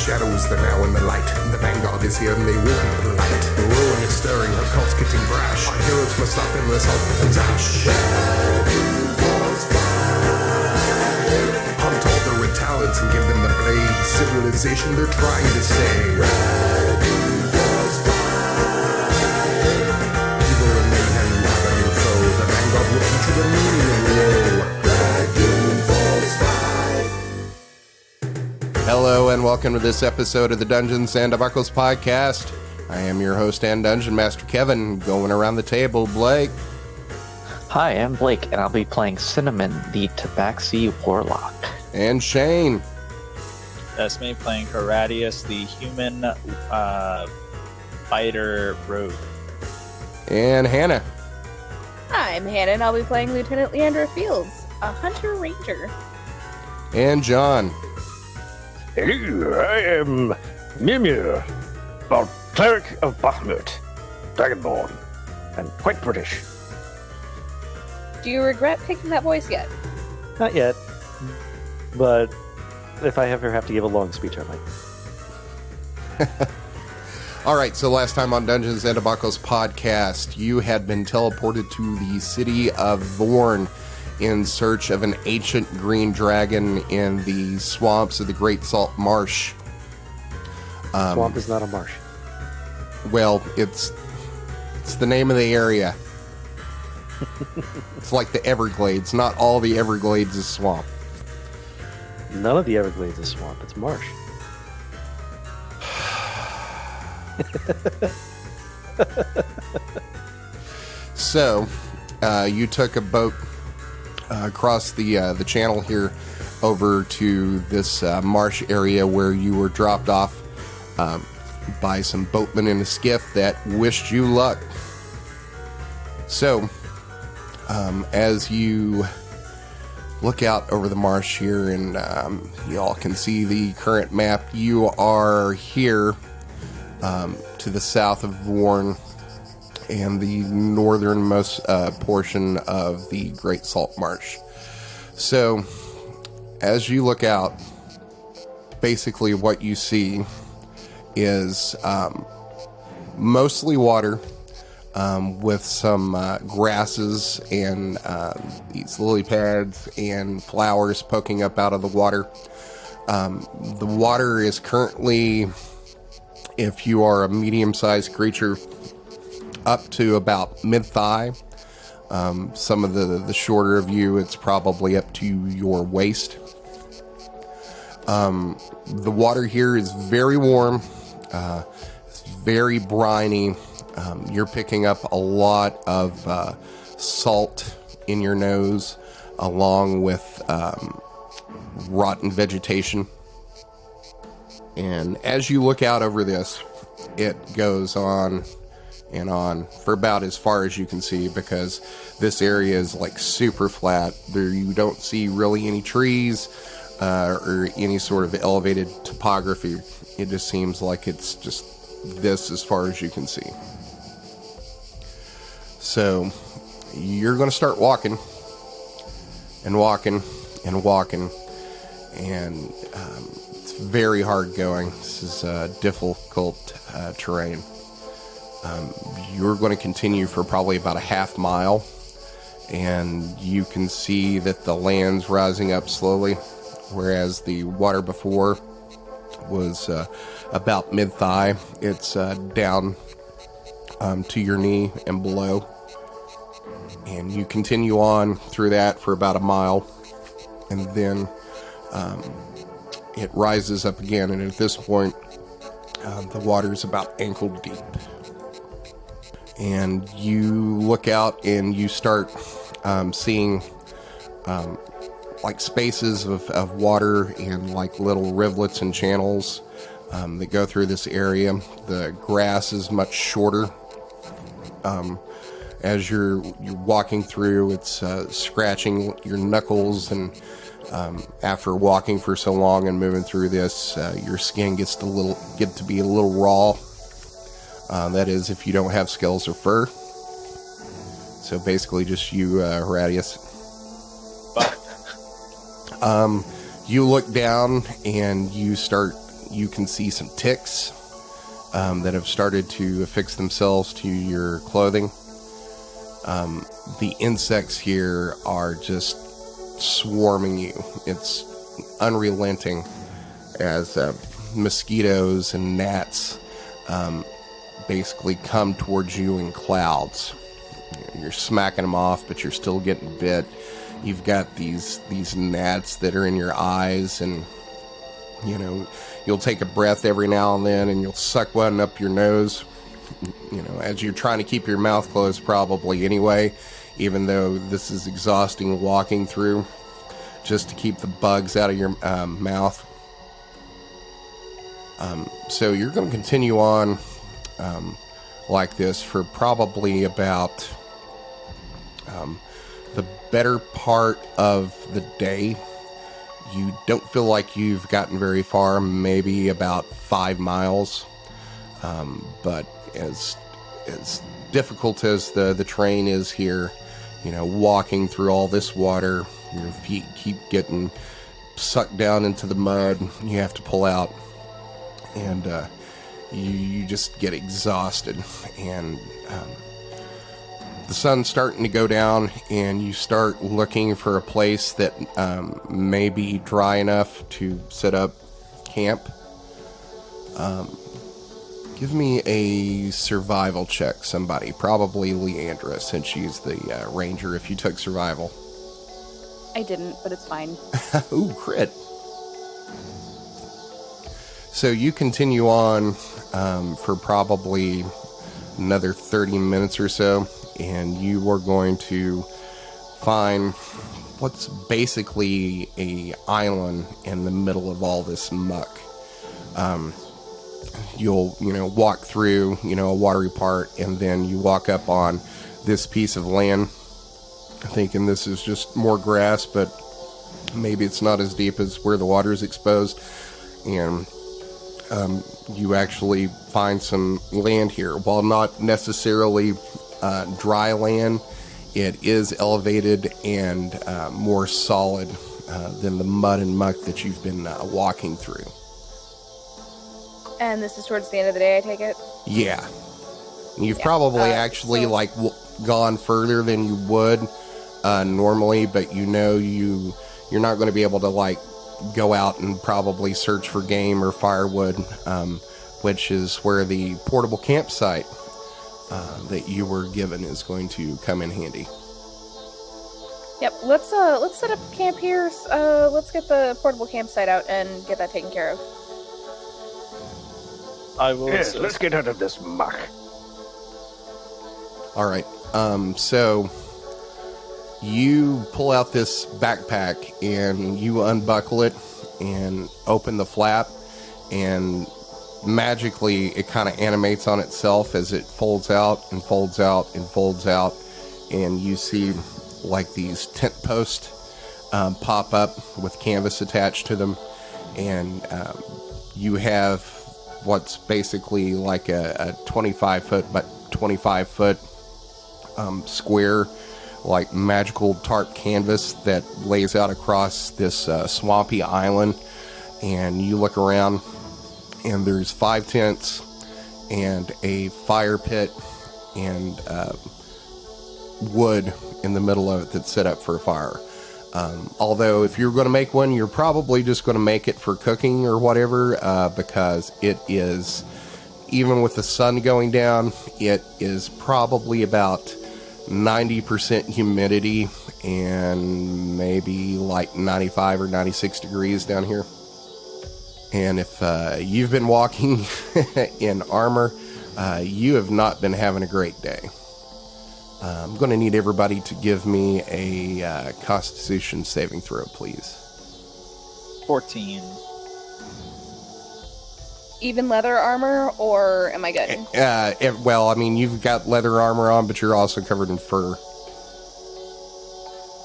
shadows, the now and the light. The vanguard is here and they will be polite. The ruin is stirring, her cult's getting brash. Our heroes must stop in this halt and dash. Hunt all the red talents and give them the blade. Civilization they're trying to save. Evil and mayhem have a new foe. The vanguard will teach you the meaning of woe. Hello and welcome to this episode of the Dungeons and Debuckles podcast. I am your host and Dungeon Master Kevin. Going around the table, Blake. Hi, I'm Blake, and I'll be playing Cinnamon, the Tabaxi Warlock. And Shane. That's me playing Horatius, the human fighter rogue. And Hannah. Hi, I'm Hannah, and I'll be playing Lieutenant Leandre Fields, a hunter ranger. And John. Hello, I am Mjömjö, a cleric of Bahamut, Dragonborn, and quite British. Do you regret picking that voice yet? Not yet, but if I ever have to give a long speech, I might. All right, so last time on Dungeons and Debuckles podcast, you had been teleported to the city of Vorn in search of an ancient green dragon in the swamps of the Great Salt Marsh. Swamp is not a marsh. Well, it's the name of the area. It's like the Everglades. Not all the Everglades is swamp. None of the Everglades is swamp. It's marsh. So, you took a boat across the channel here over to this marsh area where you were dropped off by some boatmen in a skiff that wished you luck. So, as you look out over the marsh here and you all can see the current map, you are here to the south of Vorn and the northernmost portion of the Great Salt Marsh. So, as you look out, basically what you see is mostly water with some grasses and these lily pads and flowers poking up out of the water. The water is currently, if you are a medium-sized creature, up to about mid-thigh. Some of the shorter of you, it's probably up to your waist. The water here is very warm. It's very briny. You're picking up a lot of salt in your nose, along with rotten vegetation. And as you look out over this, it goes on and on for about as far as you can see, because this area is like super flat. There you don't see really any trees or any sort of elevated topography. It just seems like it's just this as far as you can see. So you're going to start walking and walking and walking, and it's very hard going. This is difficult terrain. You're going to continue for probably about a half mile, and you can see that the land's rising up slowly, whereas the water before was about mid-thigh. It's down to your knee and below, and you continue on through that for about a mile, and then it rises up again, and at this point the water is about ankle deep. And you look out and you start seeing like spaces of water and like little rivulets and channels that go through this area. The grass is much shorter. As you're walking through, it's scratching your knuckles, and after walking for so long and moving through this, your skin gets to be a little raw. That is, if you don't have scales or fur. So basically just you, Horatius. You look down and you start You can see some ticks that have started to affix themselves to your clothing. The insects here are just swarming you. It's unrelenting as mosquitoes and gnats basically come towards you in clouds. You're smacking them off, but you're still getting bit. You've got these gnats that are in your eyes, and you know, you'll take a breath every now and then, and you'll suck one up your nose, you know, as you're trying to keep your mouth closed probably anyway, even though this is exhausting walking through, just to keep the bugs out of your mouth. So you're going to continue on like this for probably about the better part of the day. You don't feel like you've gotten very far, maybe about 5 miles. But as difficult as the terrain is here, you know, walking through all this water, your feet keep getting sucked down into the mud. You have to pull out, and you just get exhausted. And the sun's starting to go down, and you start looking for a place that may be dry enough to set up camp. Give me a survival check, somebody. Probably Leandre, since she's the ranger, if you took survival. I didn't, but it's fine. Ooh, crit. So you continue on for probably another 30 minutes or so, and you are going to find what's basically a island in the middle of all this muck. You'll, walk through, a watery part, and then you walk up on this piece of land, thinking this is just more grass, but maybe it's not as deep as where the water is exposed. And you actually find some land here. While not necessarily dry land, it is elevated and more solid than the mud and muck that you've been walking through. And this is towards the end of the day, I take it? Yeah. You've probably actually gone further than you would normally, but you're not going to be able to go out and probably search for game or firewood, which is where the portable campsite that you were given is going to come in handy. Yep, let's set up camp here. Let's get the portable campsite out and get that taken care of. I will. Yes, let's get out of this muck. All right. So you pull out this backpack and you unbuckle it and open the flap, and magically it kind of animates on itself as it folds out and folds out and folds out, and you see these tent posts pop up with canvas attached to them, and you have what's basically like a 25 foot by 25 foot square, magical tarp canvas that lays out across this swampy island. And you look around, and there's 5 tents and a fire pit and wood in the middle of it that's set up for a fire. Although if you're going to make one, you're probably just going to make it for cooking or whatever, because it is, even with the sun going down, it is probably about 90% humidity and maybe 95 or 96 degrees down here. And if you've been walking in armor, you have not been having a great day. I'm going to need everybody to give me a Constitution saving throw, please. 14. Even leather armor, or am I good? You've got leather armor on, but you're also covered in fur.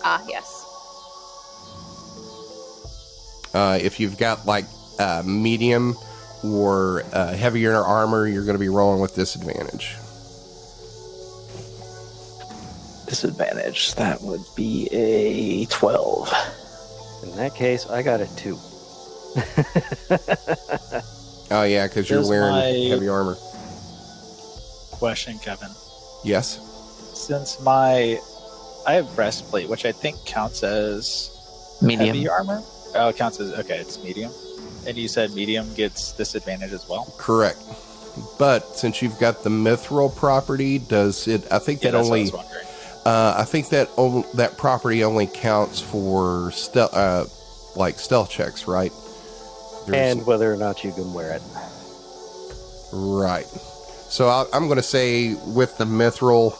Ah, yes. If you've got medium or heavier armor, you're going to be rolling with disadvantage. Disadvantage, that would be a 12. In that case, I got a 2. Oh, yeah, because you're Here's wearing my- heavy armor. Question, Kevin. Yes. Since I have breastplate, which I think counts as Medium. heavy armor. Oh, it counts as okay. It's medium. And you said medium gets disadvantage as well. Correct. But since you've got the mithril property, does it? I think Yeah, that that's only. what I was wondering. I think that property only counts for stealth checks, right? And whether or not you can wear it. Right. So I'm going to say with the mithril,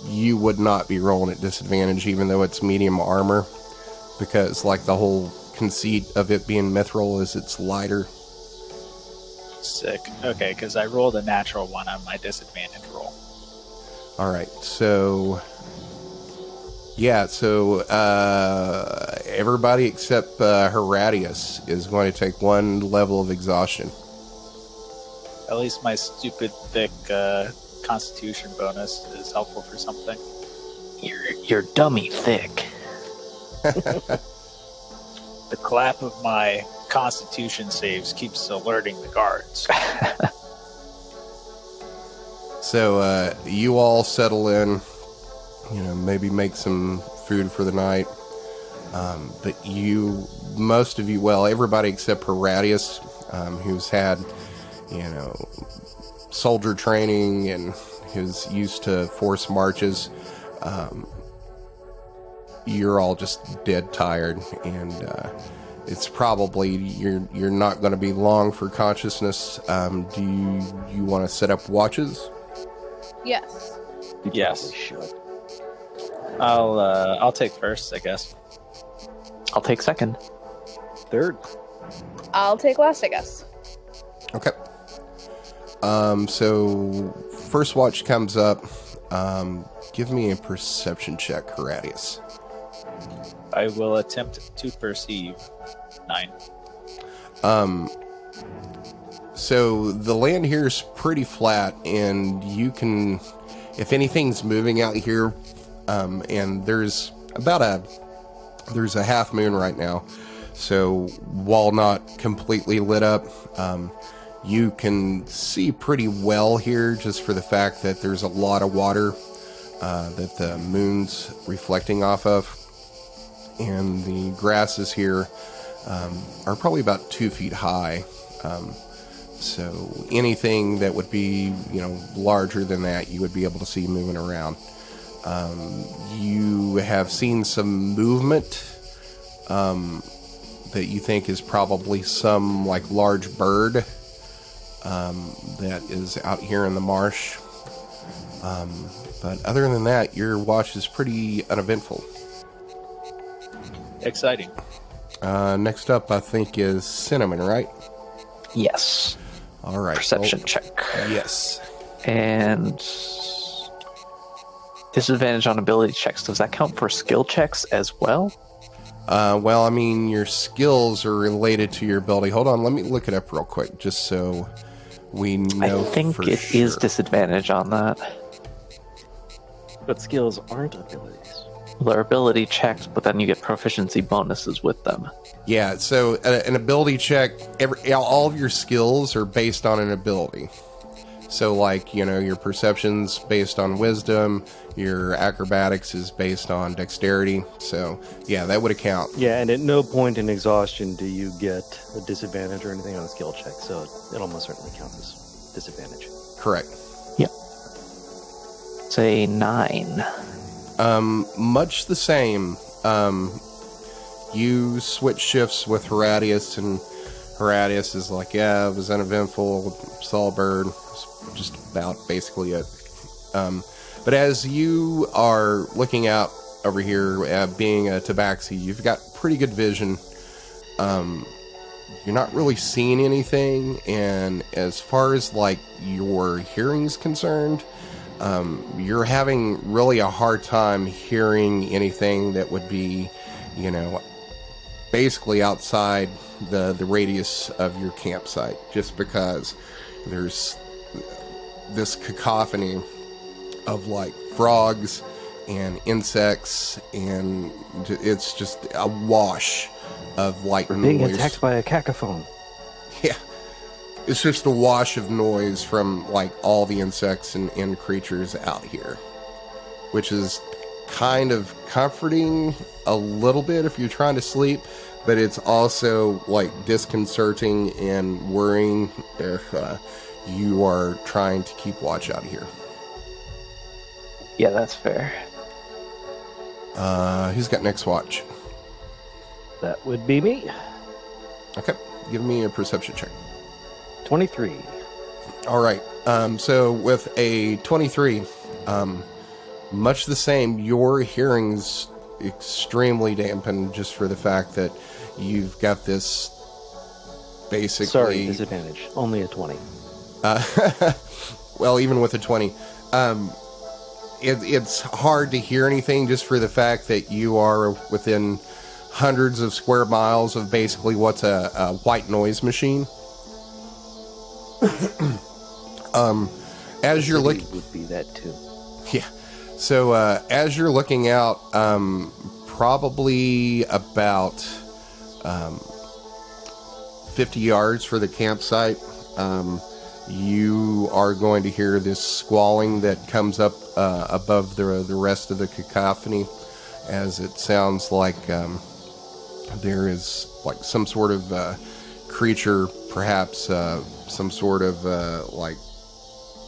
you would not be rolling at disadvantage, even though it's medium armor, because like the whole conceit of it being mithril is it's lighter. Sick. Okay, because I rolled a natural one on my disadvantage roll. All right. So yeah. So everybody except Horatius is going to take 1 level of exhaustion. At least my stupid thick Constitution bonus is helpful for something. You're dummy thick. The clap of my Constitution saves keeps alerting the guards. So you all settle in, maybe make some food for the night. But most of you, well, everybody except Horatius, who's had, soldier training and who's used to force marches, you're all just dead tired, and it's probably you're not going to be long for consciousness. Do you want to set up watches? Yes. You Yes. probably should. I'll take first, I guess. I'll take second. Third. I'll take last, I guess. Okay. So first watch comes up. Give me a perception check, Horatius. I will attempt to perceive 9. So the land here is pretty flat, and you can, if anything's moving out here, and there's a half moon right now, so while not completely lit up, you can see pretty well here just for the fact that there's a lot of water that the moon's reflecting off of, and the grasses here are probably about 2 feet high. So anything that would be, larger than that, you would be able to see moving around. You have seen some movement that you think is probably some like large bird that is out here in the marsh. But other than that, your watch is pretty uneventful. Exciting. Next up, I think, is Cinnamon, right? Yes. All right. Perception well, check. Yes. And disadvantage on ability checks. Does that count for skill checks as well? Well, I mean, your skills are related to your ability. Hold on, let me look it up real quick, just so we know. I think for it is sure. disadvantage on that. But skills aren't abilities. They're ability checks, but then you get proficiency bonuses with them. Yeah, so an ability check, all of your skills are based on an ability. So, like, your perception's based on wisdom, your acrobatics is based on dexterity. So, yeah, that would account. Yeah, and at no point in exhaustion do you get a disadvantage or anything on a skill check, so it almost certainly counts as disadvantage. Correct. Yep. Say 9. Much the same. You switch shifts with Horatius, and Horatius is like, yeah, it was uneventful, saw a bird, just about basically it. But as you are looking out over here, being a Tabaxi, you've got pretty good vision. You're not really seeing anything, and as far as like your hearing's concerned, you're having really a hard time hearing anything that would be, basically outside the radius of your campsite, just because there's this cacophony of like frogs and insects, and it's just a wash of like We're being noise. attacked by a cacophone. Yeah. it's just a wash of noise from like all the insects and creatures out here, which is kind of comforting a little bit if you're trying to sleep, but it's also like disconcerting and worrying if you are trying to keep watch out of here. Yeah, that's fair. Who's got next watch? That would be me. Okay, give me a perception check. 23. All right. So with a 23, much the same, your hearing's extremely dampened just for the fact that you've got this basically... Sorry, disadvantage. Only a 20. Well, even with a 20, it's hard to hear anything just for the fact that you are within hundreds of square miles of basically what's a white noise machine. As you're looking, would be that too. yeah. So as you're looking out, probably about 50 yards for the campsite, you are going to hear this squalling that comes up above the rest of the cacophony, as it sounds like there is like some sort of creature, perhaps some sort of like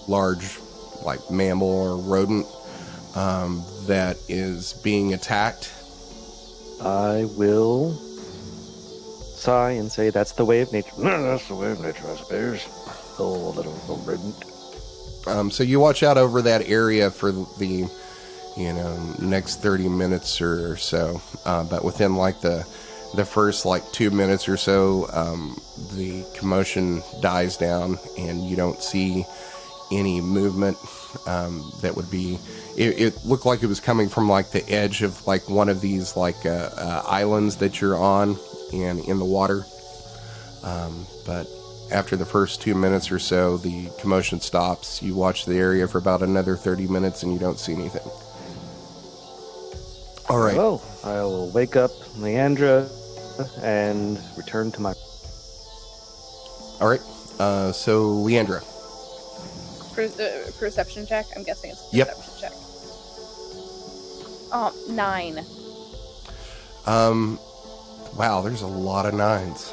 large like mammal or rodent that is being attacked. I will sigh and say that's the way of nature. That's the way of nature, I suppose. Oh, little rodent. So you watch out over that area for the next 30 minutes or so, but within like the first like 2 minutes or so, the commotion dies down and you don't see any movement that would be... It looked like it was coming from like the edge of like one of these like islands that you're on and in the water. But after the first 2 minutes or so, the commotion stops. You watch the area for about another 30 minutes and you don't see anything. All right. Well, I will wake up Leandre and return to my... All right. So, Leandre. Perception check? I'm guessing it's a Yep. perception check. 9. Wow, there's a lot of 9s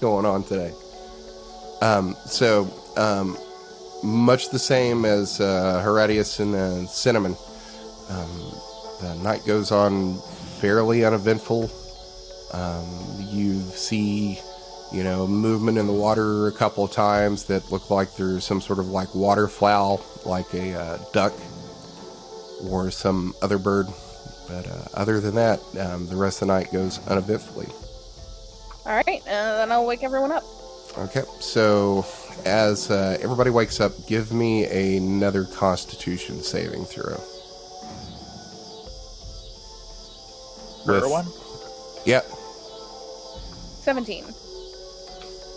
going on today. So, much the same as Horatius and Cinnamon. The night goes on fairly uneventful. You see, movement in the water a couple of times that look like there's some sort of like waterfowl, like a duck or some other bird. But other than that, the rest of the night goes uneventfully. All right, then I'll wake everyone up. Okay, so as everybody wakes up, give me another Constitution saving throw. Rare one? Yep. 17.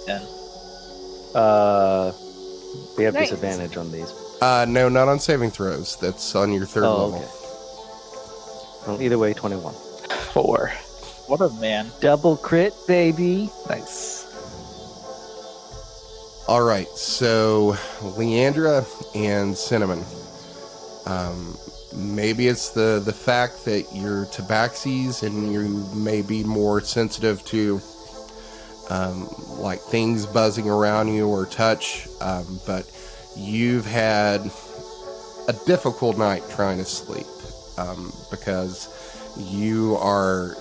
10. We have Nice. disadvantage on these. No, not on saving throws. That's on your third level. Okay. Well, either way, 21. 4. What a man. Double crit, baby. Nice. All right, so Leandre and Cinnamon. Maybe it's the fact that you're Tabaxis and you may be more sensitive to like things buzzing around you or touch, but you've had a difficult night trying to sleep because you are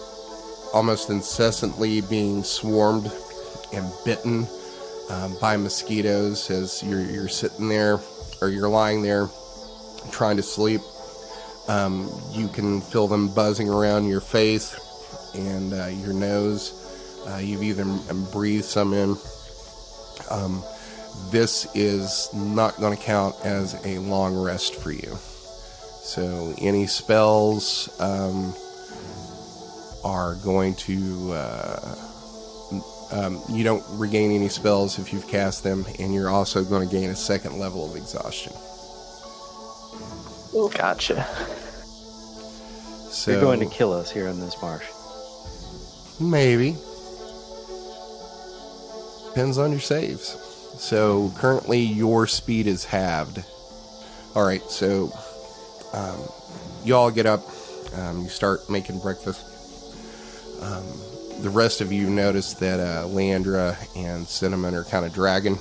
almost incessantly being swarmed and bitten by mosquitoes as you're sitting there or you're lying there trying to sleep. You can feel them buzzing around your face and your nose. You've even breathed some in. This is not going to count as a long rest for you. So any spells are going to... you don't regain any spells if you've cast them, and you're also going to gain a second level of exhaustion. Gotcha. So, You're going to kill us here in this marsh. maybe. Depends on your saves. So currently your speed is halved. All right, so you all get up. You start making breakfast. The rest of you notice that Leandre and Cinnamon are kind of dragging.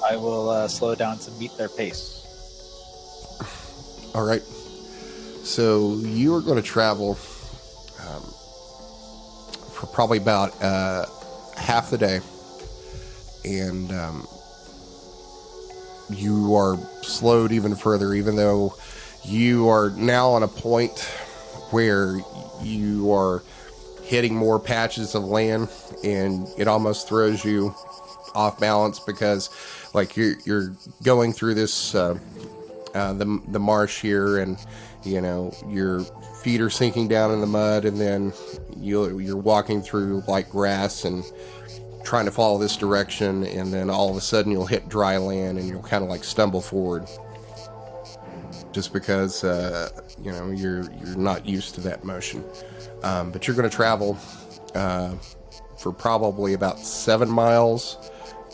I will slow down to meet their pace. All right. So you are going to travel for probably about half the day. And you are slowed even further, even though you are now on a point where you are hitting more patches of land, and it almost throws you off balance because, like, you're going through this the marsh here, and you know your feet are sinking down in the mud, and then you're walking through like grass and trying to follow this direction, and then all of a sudden you'll hit dry land and you'll kind of like stumble forward just because you're not used to that motion. But you're going to travel for probably about 7 miles,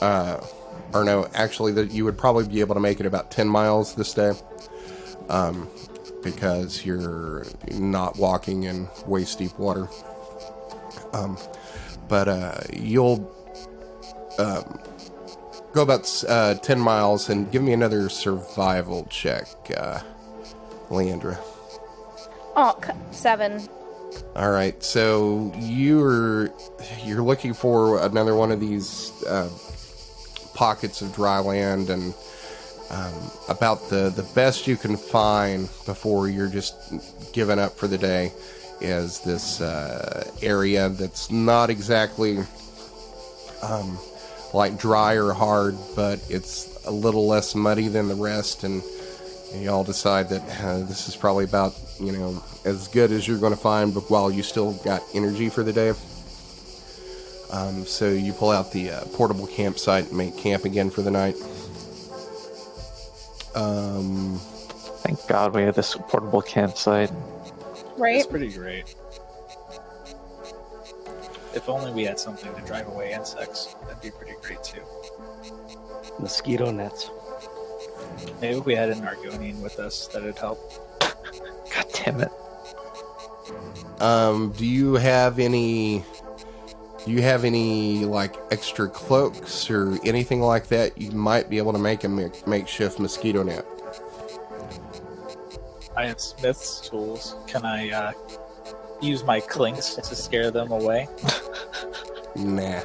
or no, actually that you would probably be able to make it about 10 miles this day, because you're not walking in waist deep water. But you'll go about 10 miles, and give me another survival check, Leandre. Oh, 7. All right, so you're looking for another one of these pockets of dry land, and about the best you can find before you're just giving up for the day is this area that's not exactly like dry or hard, but it's a little less muddy than the rest, and you all decide that this is probably about, as good as you're going to find, but while you still got energy for the day. So you pull out the portable campsite and make camp again for the night. Thank God we have this portable campsite. Right? It's pretty great. If only we had something to drive away insects, that'd be pretty great too. Mosquito nets. Maybe if we had an Argonian with us, that'd help. God damn it. Do you have any like extra cloaks or anything like that? You might be able to make a makeshift mosquito net. I have Smith's tools. Can I use my clinks to scare them away? Nah.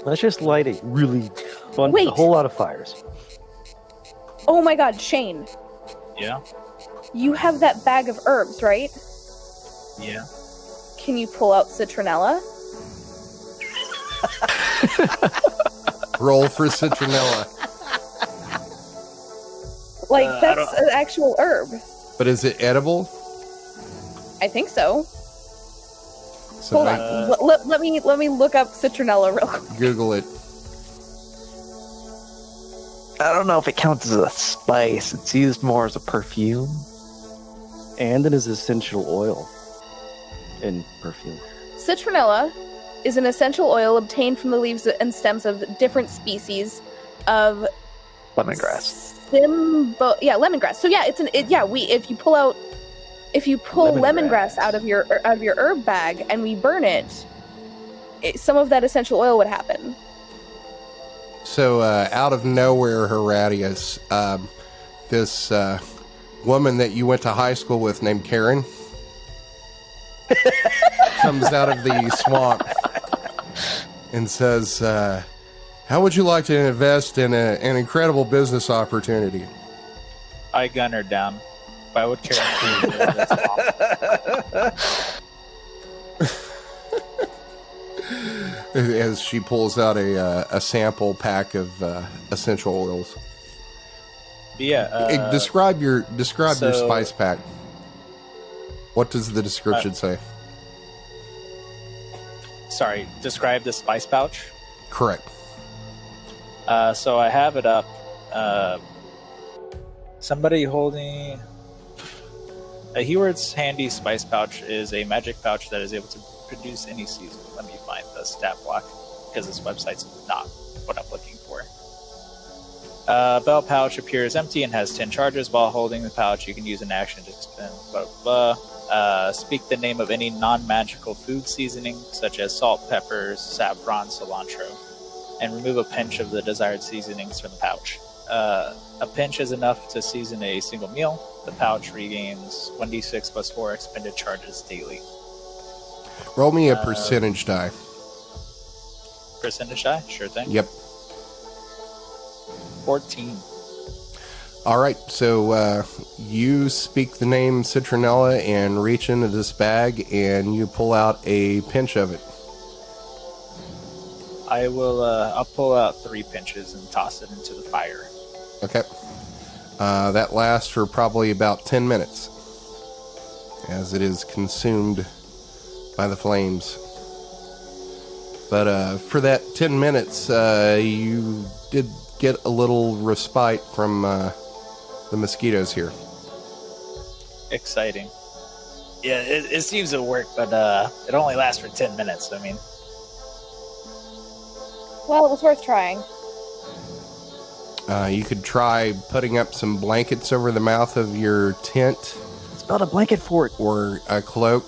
Let's just light a really fun, Wait. a whole lot of fires. Oh my god, Shane. Yeah? You have that bag of herbs, right? Yeah. Can you pull out citronella? Roll for citronella. Like, I that's don't- an actual herb. But is it edible? I think so. So Hold I- on. Let me look up citronella real quick. Google it. I don't know if it counts as a spice. It's used more as a perfume. And it is essential oil in perfume. Citronella is an essential oil obtained from the leaves and stems of different species of Lemongrass. lemongrass. So yeah, if you pull lemongrass out of your herb bag and we burn it, some of that essential oil would happen. So out of nowhere, Horatius, this woman that you went to high school with named Karen comes out of the swamp and says, how would you like to invest in an incredible business opportunity? I gun her down. Why would Karen do that? As she pulls out a sample pack of essential oils. Yeah. Describe your so- spice pack. What does the description say? Sorry, describe the spice pouch. Correct. So I have it up. Somebody holding... A Heward's handy spice pouch is a magic pouch that is able to produce any season. Let me find the stat block. because this website's not what I'm looking for. Bell pouch appears empty and has 10 charges. While holding the pouch, you can use an action to expend blah blah blah. Speak the name of any non-magical food seasoning, such as salt, peppers, saffron, cilantro, and remove a pinch of the desired seasonings from the pouch. A pinch is enough to season a single meal. The pouch regains 1d6 plus 4 expended charges daily. Roll me a percentage die. Percentage die? Sure thing. Yep. 14. All right, so you speak the name Citronella and reach into this bag, and you pull out a pinch of it. I will. I'll pull out 3 pinches and toss it into the fire. Okay. That lasts for probably about 10 minutes, as it is consumed by the flames. But for that 10 minutes, you did get a little respite from the mosquitoes here. Exciting. Yeah, it seems to work, but it only lasts for 10 minutes. I mean, Well, it was worth trying. You could try putting up some blankets over the mouth of your tent Let's build a blanket fort. or a cloak,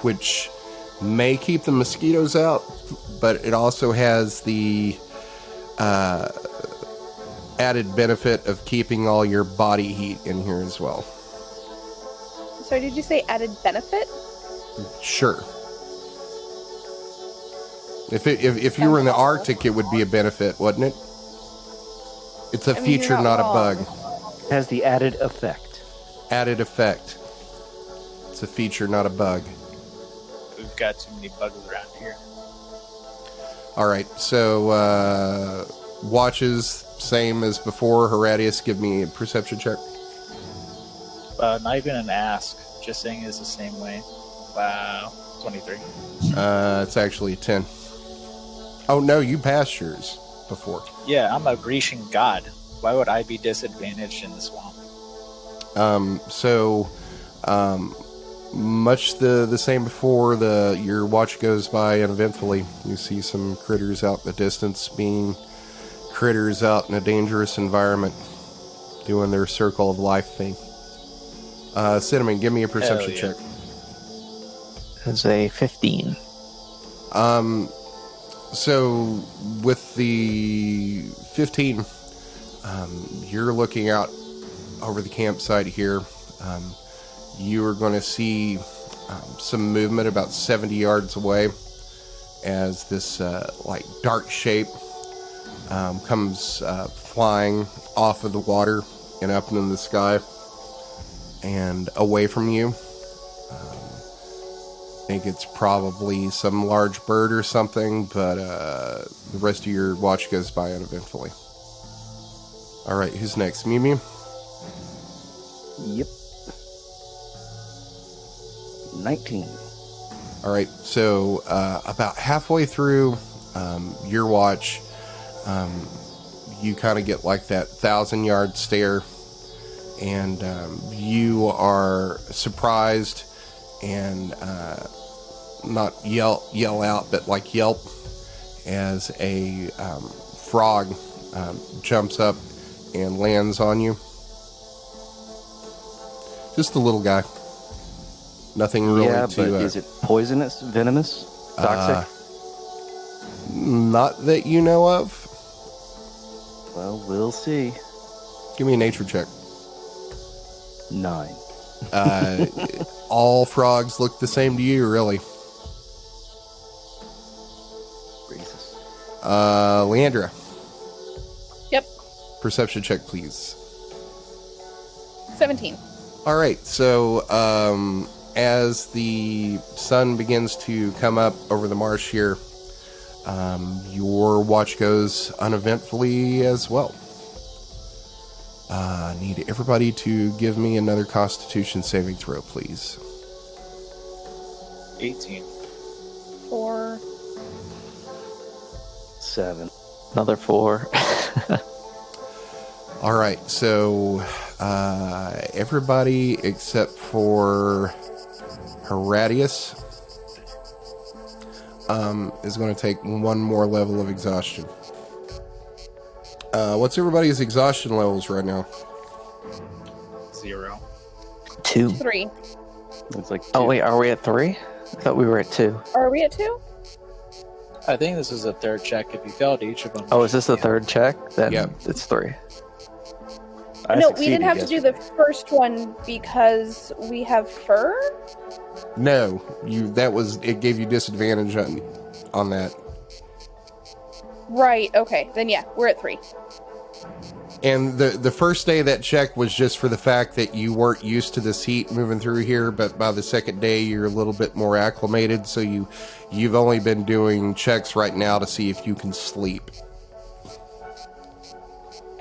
which may keep the mosquitoes out, but it also has the added benefit of keeping all your body heat in here as well. Sorry, did you say added benefit? Sure. If you were in the Arctic, it would be a benefit, wouldn't it? It's a I mean, you're feature, not not a wrong. bug. Has the added effect. Added effect. It's a feature, not a bug. we've got too many bugs around here. All right, so watches, same as before. Horatius, give me a perception check. Not even an ask. Just saying it's the same way. Wow. 23. It's actually a 10. Oh, no, you passed yours before. Yeah, I'm a Grecian god. Why would I be disadvantaged in the swamp? Much the same before. Your watch goes by uneventfully. You see some critters out in the distance, being critters out in a dangerous environment, doing their circle of life thing. Cinnamon, give me a perception yeah. check. It's a 15. So with the 15, you're looking out over the campsite here. You are going to see some movement about 70 yards away as this like dark shape comes flying off of the water and up into the sky and away from you. I think it's probably some large bird or something, but the rest of your watch goes by uneventfully. All right, who's next? Mjömjö? Yep. 19. All right, so about halfway through your watch, you kind of get like that 1,000-yard stare, and you are surprised and not yell out, but like yelp as a frog jumps up and lands on you. Just a little guy. Nothing really Yeah, to... but is it poisonous, venomous, toxic? Not that you know of. Well, we'll see. Give me a nature check. 9. All frogs look the same to you, really. Jesus. Leandre, Yep. perception check, please. 17. All right, so as the sun begins to come up over the marsh here, your watch goes uneventfully as well. I need everybody to give me another Constitution saving throw, please. 18. 4. 7. Another 4. All right, so everybody except for Horatius, is going to take one more level of exhaustion. What's everybody's exhaustion levels right now? 0. 2. 3. It's like Oh wait, are we at 3? I thought we were at 2. Are we at 2? I think this is a third check. If you failed each of them. Oh, is this the third check? Then Yep. it's 3. No, we didn't have to do the first one because we have fur. No, it gave you disadvantage on that. Right. Okay. Then yeah, we're at 3. And the first day of that check was just for the fact that you weren't used to this heat moving through here, but by the second day you're a little bit more acclimated, so you've only been doing checks right now to see if you can sleep.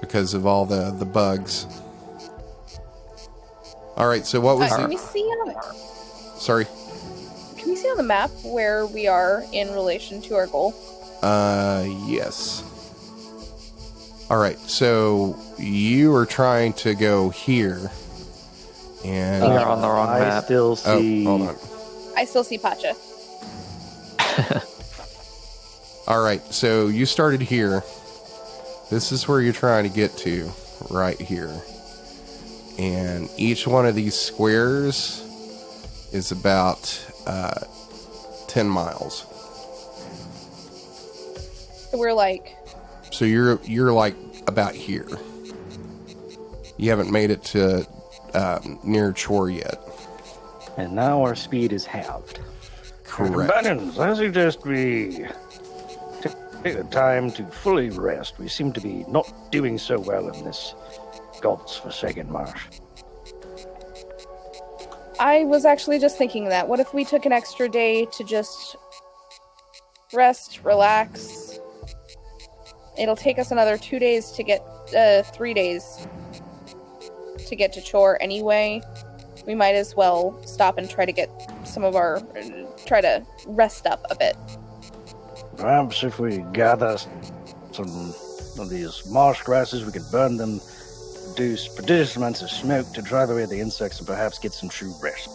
Because of all the bugs. Alright, so what was Can we see on Sorry? Can we see on the map where we are in relation to our goal? Yes. Alright, so you are trying to go here. And You're on the wrong I map. still see. hold on. I still see Pacha. Alright, so you started here. This is where you're trying to get to, right here. And each one of these squares is about 10 miles. So we're like, So you're like about here. You haven't made it to near Chor yet. And now our speed is halved. Correct. Companions, I suggest we take the time to fully rest. We seem to be not doing so well in this God's forsaken marsh. I was actually just thinking that. What if we took an extra day to just rest, relax? It'll take us another 2 days to get, 3 days to get to Chor anyway. We might as well stop and try to get try to rest up a bit. Perhaps if we gather some of these marsh grasses, we could burn them, produce prodigious amounts of smoke to drive away the insects, and perhaps get some true rest.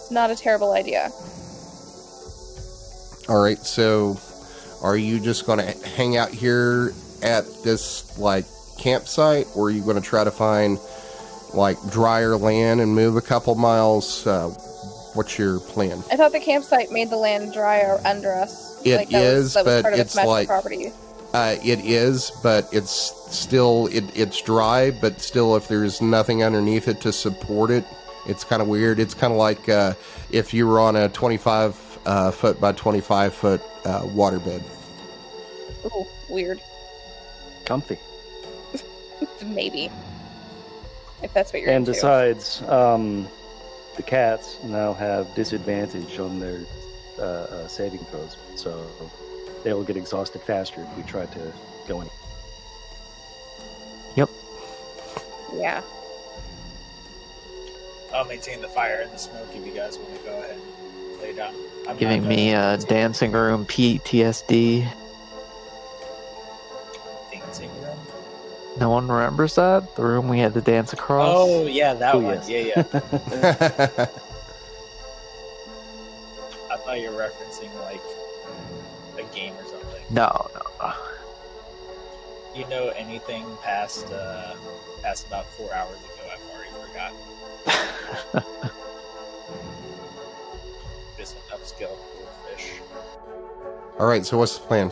Not a terrible idea. Alright, so are you just going to hang out here at this, like, campsite? Or are you going to try to find, like, drier land and move a couple miles? What's your plan? I thought the campsite made the land drier under us. It is, that was but part of it's magical like- property. It is, but it's still, it's dry, but still if there's nothing underneath it to support it, it's kind of weird. It's kind of like if you were on a 25 foot by 25 foot waterbed. Ooh, weird. Comfy. Maybe. If that's what you're And into. besides, the cats now have disadvantage on their saving throws, so they will get exhausted faster if we try to go in. Yep. Yeah. I'll maintain the fire and the smoke if you guys want to go ahead and lay down. I'm Giving not, me dancing room PTSD. dancing room. No one remembers that? The room we had to dance across? Oh yeah, that Oh, one. yes. Yeah, yeah. I thought you were referencing like a game or something. No. You know anything past about 4 hours ago? I've already forgotten. Just an upscale cool fish. Alright, so what's the plan?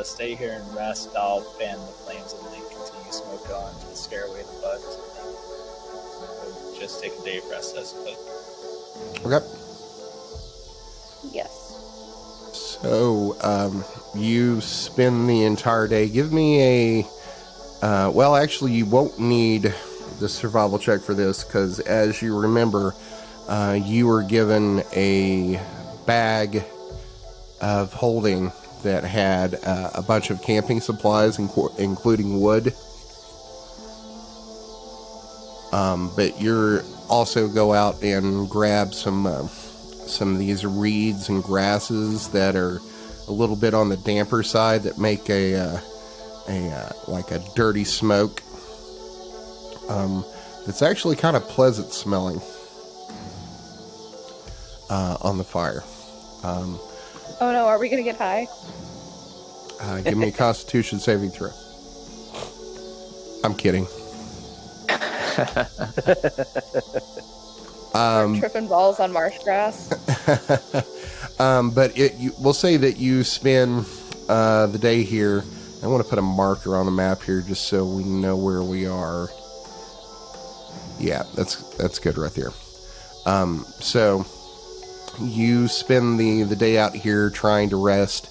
Stay here and rest. I'll fan the flames and then continue smoke on to scare away the bugs. And then just take a day of rest, I suppose. Okay. Yes. So, you spend the entire day. Give me a... well, actually, you won't need the survival check for this, because as you remember, you were given a bag of holding that had a bunch of camping supplies, including wood. But you're also go out and grab some of these reeds and grasses that are a little bit on the damper side that make a like a dirty smoke. It's actually kind of pleasant smelling. on the fire. Oh no, are we gonna get high? Give me a Constitution saving throw. I'm kidding. Tripping balls on marsh grass. But we'll say that you spend the day here. I want to put a marker on the map here just so we know where we are. Yeah, that's good right there. So you spend the day out here trying to rest.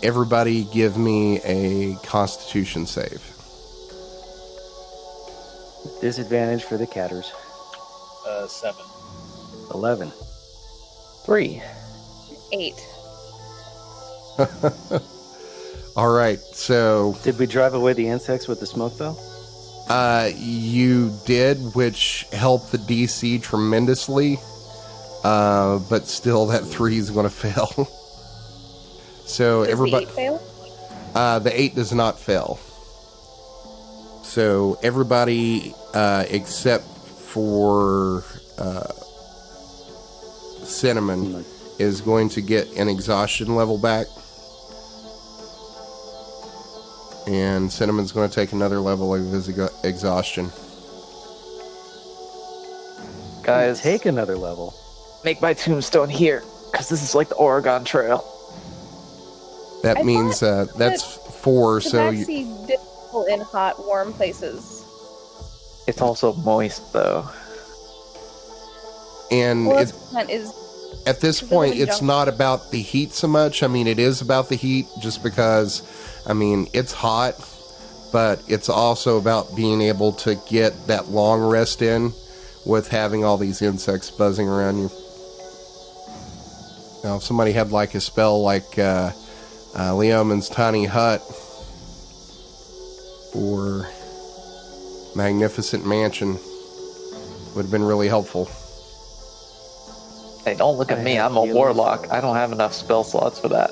Everybody give me a Constitution save. Disadvantage for the catters. 7. 11. 3. 8. All right, so Did we drive away the insects with the smoke, though? you did, which helped the DC tremendously, but still that 3 is going to fail. So Does everybody, the 8 fail? the 8 does not fail. So everybody except for Cinnamon is going to get an exhaustion level back. And Cinnamon's going to take another level of his exhaustion. Guys, Take another level. make my tombstone here, because this is like the Oregon Trail. That I means thought that's 4. So you, Tabaxi did people in hot, warm places. It's also moist, though. and Well, it's, that is at this Because they point, live in it's jungle. not about the heat so much. I mean, it is about the heat just because, I mean, it's hot, but it's also about being able to get that long rest in with having all these insects buzzing around you. Now, if somebody had like a spell like Leoman's Tiny Hut or Magnificent Mansion, would have been really helpful. Hey, don't look at me. I'm a warlock. I don't have enough spell slots for that.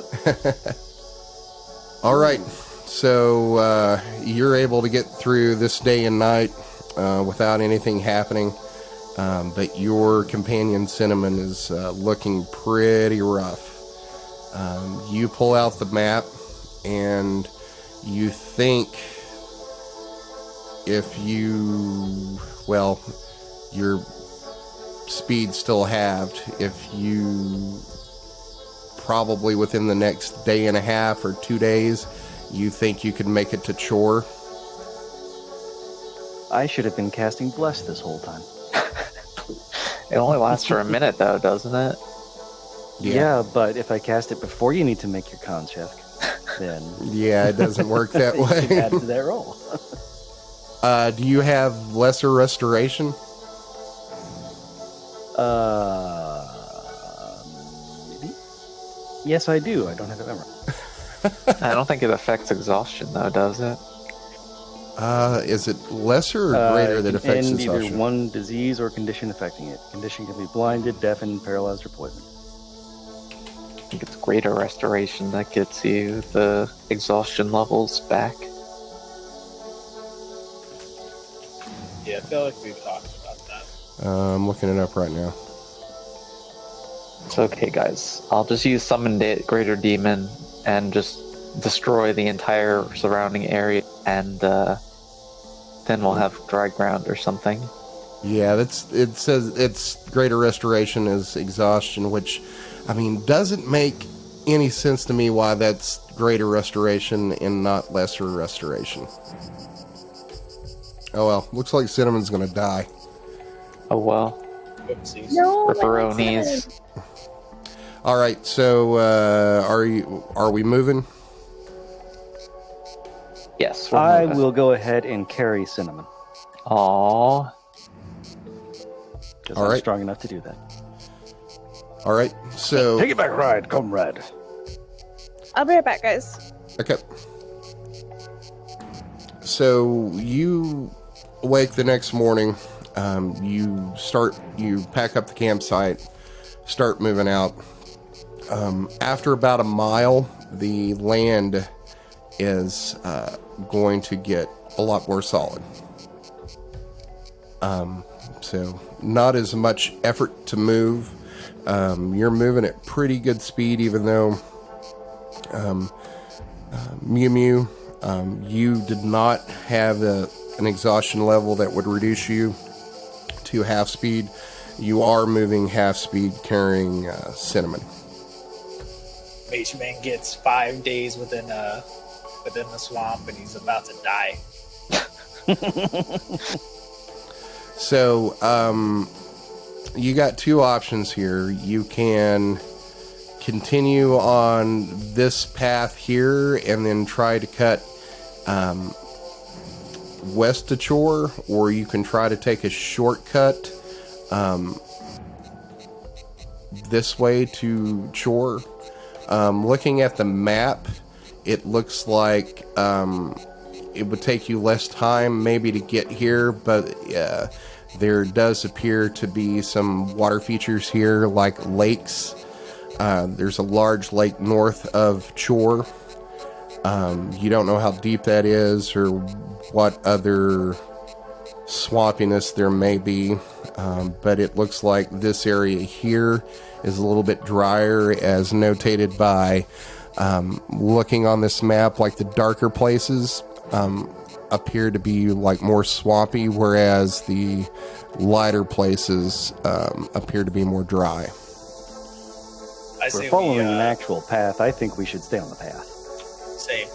All right, so you're able to get through this day and night without anything happening, but your companion Cinnamon is looking pretty rough. You pull out the map, and you think if you, well, your speed still halved. If you probably within the next day and a half or 2 days, you think you could make it to Chor. I should have been casting Bless this whole time. It only lasts for a minute, though, doesn't it? Yeah, but if I cast it before you need to make your con check, then Yeah, it doesn't work that you can add way. to that roll. Do you have lesser restoration? Maybe? Yes, I do. I don't have it memorized. I don't think it affects exhaustion, though, does it? Is it lesser or greater that affects end either exhaustion? one disease or condition affecting it. Condition can be blinded, deafened, paralyzed, or poisoned. I think it's greater restoration that gets you the exhaustion levels back. Yeah, I feel like we've talked about that. I'm looking it up right now. It's okay, guys. I'll just use Summon Greater Demon and just destroy the entire surrounding area, and then we'll have dry ground or something. Yeah, it says it's greater restoration is exhaustion, which, I mean, doesn't make any sense to me why that's greater restoration and not lesser restoration. Oh well, looks like Cinnamon's gonna die. Oh well. Oopsies. no. Ripperonis. All right, so are we moving? Yes, we're I moving. will go ahead and carry Cinnamon, Aww. because All I'm right. strong enough to do that. All right, so Piggyback ride, comrade. I'll be right back, guys. okay. So you awake the next morning. You pack up the campsite, start moving out. After about a mile, the land is going to get a lot more solid. So not as much effort to move. You're moving at pretty good speed, even though Mjömjö, you did not have an exhaustion level that would reduce you to half speed. You are moving half speed carrying Cinnamon. Mage Man gets 5 days within the swamp, and he's about to die. So, you got two options here. You can continue on this path here and then try to cut west to Chor, or you can try to take a shortcut this way to Chor. Looking at the map, it looks like it would take you less time maybe to get here, but there does appear to be some water features here, like lakes. There's a large lake north of Chor. You don't know how deep that is or what other swampiness there may be, but it looks like this area here is a little bit drier, as notated by looking on this map. Like the darker places appear to be like more swampy, whereas the lighter places appear to be more dry. We're following an actual path. I think we should stay on the path. Same.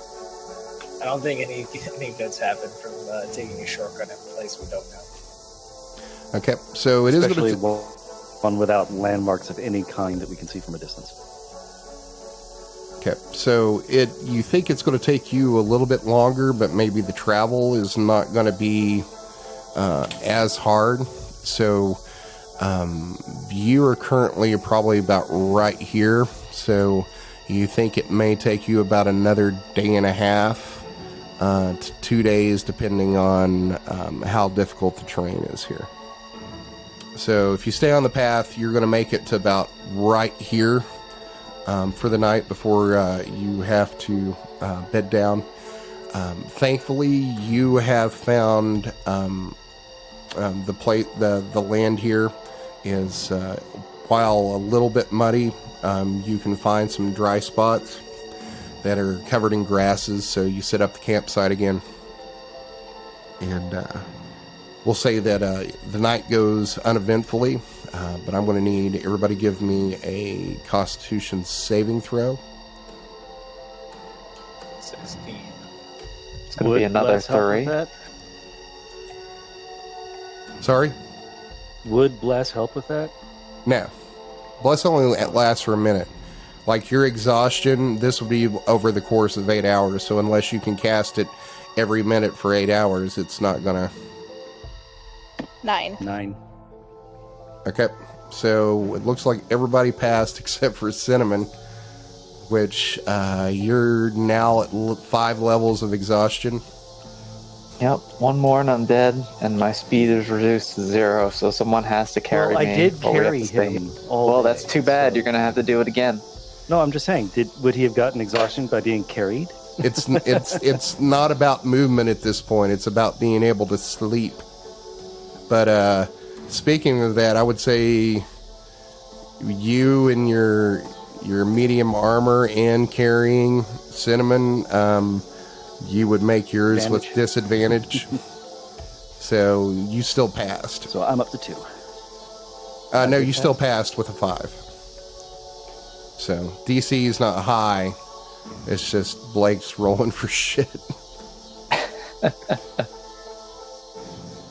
I don't think any goods happen from taking a shortcut in a place we don't know. Okay, so it Especially is going to... one without landmarks of any kind that we can see from a distance. Okay, so you think it's going to take you a little bit longer, but maybe the travel is not going to be as hard. So you are currently probably about right here. So you think it may take you about another day and a half to 2 days, depending on how difficult the terrain is here. So if you stay on the path, you're going to make it to about right here for the night before you have to bed down. Thankfully, you have found the land here is, while a little bit muddy, you can find some dry spots that are covered in grasses. So you set up the campsite again, and we'll say that the night goes uneventfully, but I'm going to need everybody give me a Constitution saving throw. 16. It's going to be another Bless help with 3. that? Sorry? Would Bless help with that? No. Bless only lasts for a minute. Like your exhaustion, this will be over the course of 8 hours, so unless you can cast it every minute for 8 hours, it's not going to... 9. 9. Okay, so it looks like everybody passed except for Cinnamon, which you're now at 5 levels of exhaustion. Yep, one more and I'm dead, and my speed is reduced to 0, so someone has to carry Well, me. I did or we have carry to stay. him all Well, day, that's too bad. so- You're going to have to do it again. No, I'm just saying, would he have gotten exhaustion by being carried? It's not about movement at this point. It's about being able to sleep. But speaking of that, I would say you and your medium armor and carrying Cinnamon, you would make yours with disadvantage. So you still passed. So I'm up to 2. No, you still passed with a 5. So DC is not high. It's just Blake's rolling for shit.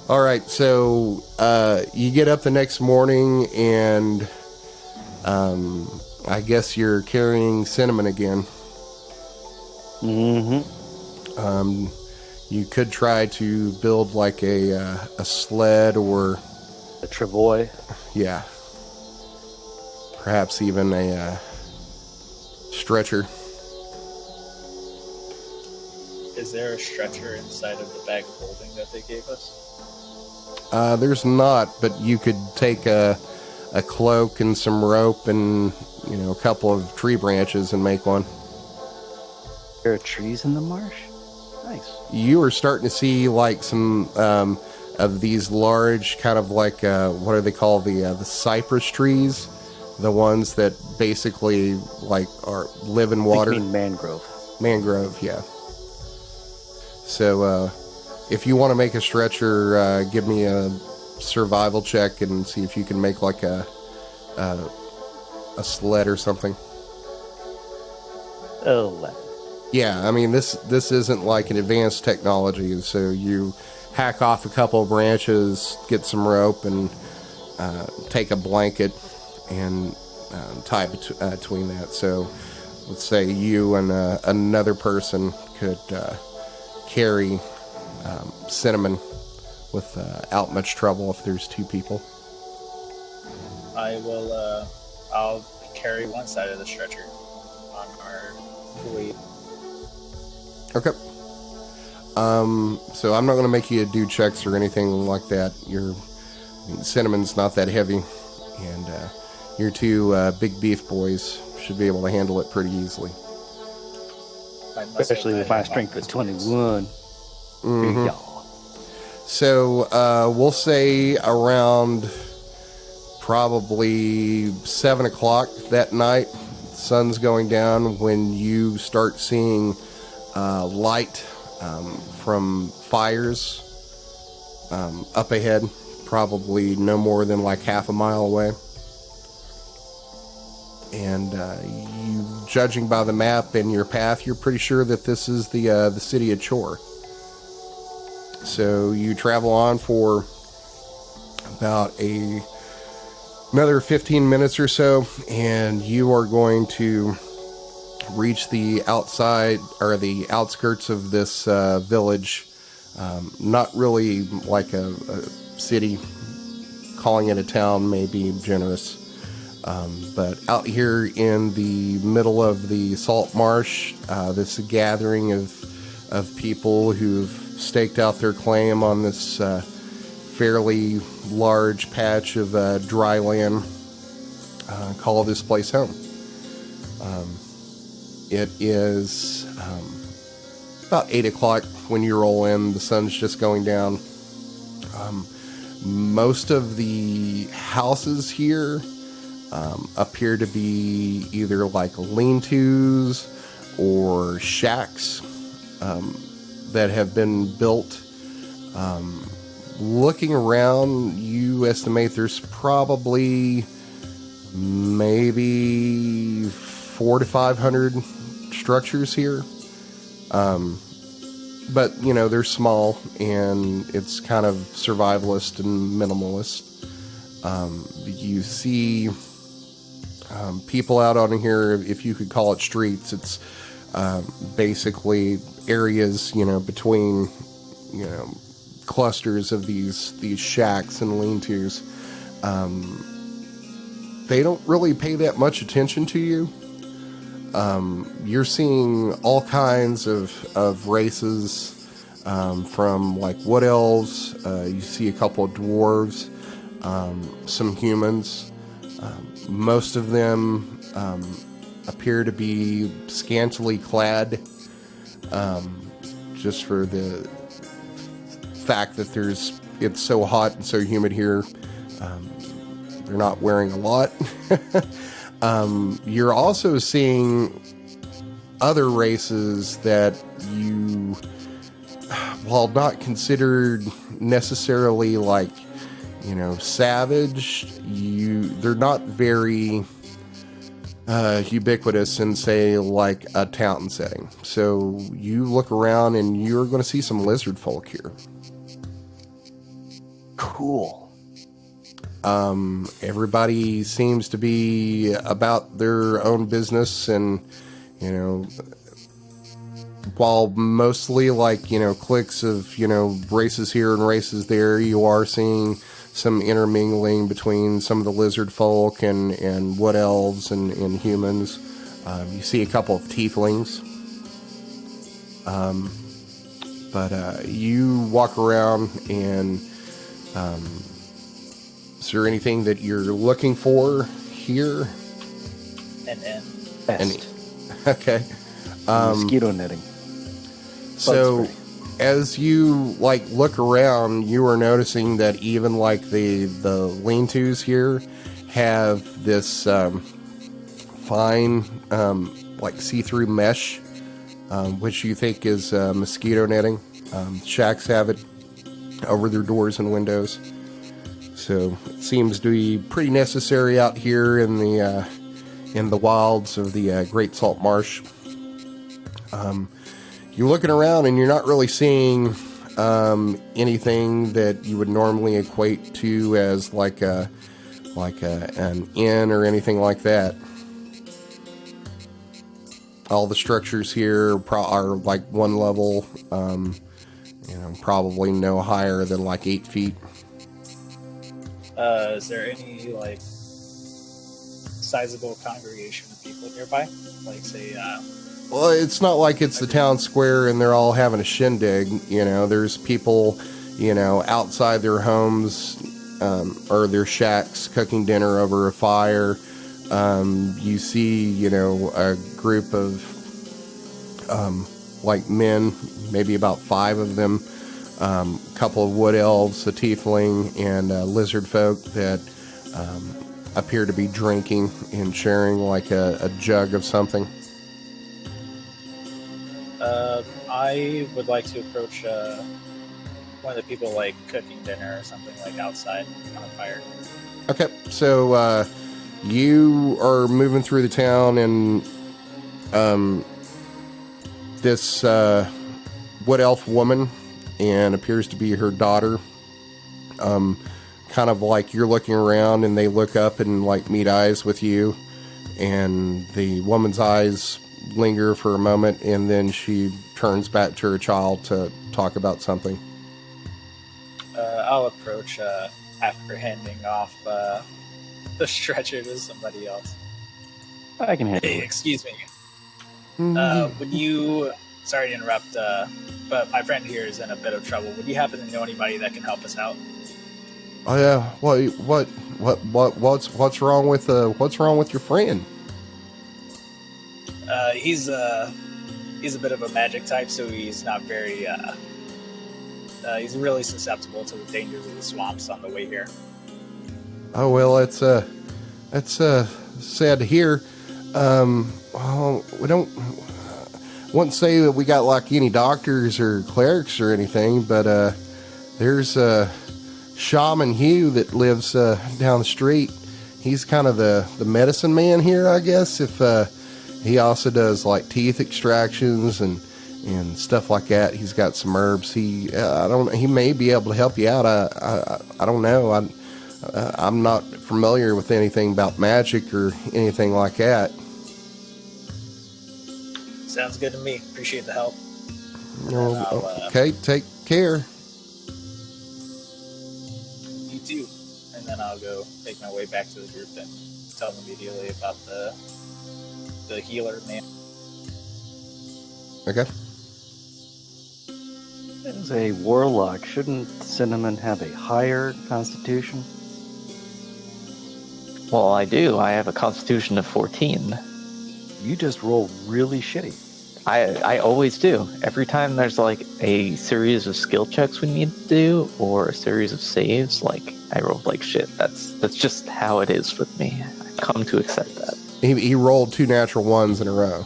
All right, so you get up the next morning, and I guess you're carrying Cinnamon again. Mm-hmm. You could try to build like a sled, or A travois. yeah, perhaps even a stretcher. Is there a stretcher inside of the bag of holding that they gave us? There's not, but you could take a cloak and some rope and a couple of tree branches and make one. There are trees in the marsh? Nice. You are starting to see like some of these large, kind of like what are they called, the cypress trees, the ones that basically like live in water. I think you mean mangrove. Mangrove, yeah. So if you want to make a stretcher, give me a survival check and see if you can make like a sled or something. 11. Yeah, I mean this isn't like an advanced technology, so you hack off a couple of branches, get some rope, and take a blanket and tie between that. So let's say you and another person could carry Cinnamon without much trouble if there's two people. I will. I'll carry one side of the stretcher on our buoy. Okay. So I'm not going to make you do checks or anything like that. Cinnamon's not that heavy, and your two big beef boys should be able to handle it pretty easily. Especially with my strength at 21. Mm-hmm. So we'll say around probably 7 o'clock that night, sun's going down, when you start seeing light from fires up ahead, probably no more than like half a mile away. And you, judging by the map and your path, you're pretty sure that this is the city of Chor. So you travel on for about another 15 minutes or so, and you are going to reach the outside or the outskirts of this village. Not really like a city. Calling it a town may be generous. But out here in the middle of the Salt Marsh, this gathering of people who've staked out their claim on this fairly large patch of dry land, call this place home. It is about 8 o'clock when you roll in. The sun's just going down. Most of the houses here appear to be either like lean-tos or shacks that have been built. Looking around, you estimate there's probably maybe 400 to 500 structures here. But, you know, they're small, and it's kind of survivalist and minimalist. You see people out on here, if you could call it streets. It's basically areas, you know, between, you know, clusters of these shacks and lean-tos. They don't really pay that much attention to you. You're seeing all kinds of races, from like wood elves. You see a couple of dwarves, some humans. Most of them appear to be scantily clad, just for the fact that it's so hot and so humid here. They're not wearing a lot. You're also seeing other races that you, while not considered necessarily like, you know, savage, they're not very ubiquitous in, say, like a town setting. So you look around and you're going to see some lizard folk here. Cool. Everybody seems to be about their own business, and, you know, while mostly like, you know, cliques of, you know, races here and races there, you are seeing some intermingling between some of the lizard folk and wood elves and humans. You see a couple of tieflings. But you walk around, and is there anything that you're looking for here? And Best. Okay. Mosquito netting. So as you like look around, you are noticing that even like the lean-tos here have this fine like see-through mesh, which you think is mosquito netting. Shacks have it over their doors and windows, so it seems to be pretty necessary out here in the wilds of the Great Salt Marsh. You're looking around and you're not really seeing anything that you would normally equate to as like an inn or anything like that. All the structures here are like one level, probably no higher than like 8 feet. Is there any like sizable congregation of people nearby? Like say, well, it's not like it's the town square and they're all having a shindig. There's people, outside their homes or their shacks cooking dinner over a fire. You see, a group of like men, maybe about 5 of them, a couple of wood elves, a tiefling, and lizard folk that appear to be drinking and sharing like a jug of something. I would like to approach one of the people like cooking dinner or something like outside on a fire. Okay, so you are moving through the town, and this wood elf woman, and appears to be her daughter, kind of like you're looking around and they look up and like meet eyes with you, and the woman's eyes linger for a moment and then she turns back to her child to talk about something. I'll approach after handing off the stretcher to somebody else. I can handle Hey, it. excuse me. Would you... Sorry to interrupt, but my friend here is in a bit of trouble. Would you happen to know anybody that can help us out? Oh yeah, what's wrong with your friend? He's a bit of a magic type, so he's not very. He's really susceptible to the dangers of the swamps on the way here. Oh well, that's sad to hear. Well, we wouldn't say that we got like any doctors or clerics or anything, but there's Shaman Hugh that lives down the street. He's kind of the medicine man here, I guess. If he also does like teeth extractions and stuff like that. He's got some herbs. He may be able to help you out. I don't know. I'm not familiar with anything about magic or anything like that. Sounds good to me. Appreciate the help. Okay, take care. You too. And then I'll go make my way back to the group and tell them immediately about the healer man. Okay. As a warlock, shouldn't Cinnamon have a higher constitution? Well, I do. I have a constitution of 14. You just roll really shitty. I always do. Every time there's like a series of skill checks we need to do or a series of saves, like I roll like shit. That's just how it is with me. I've come to accept that. He rolled 2 natural ones in a row.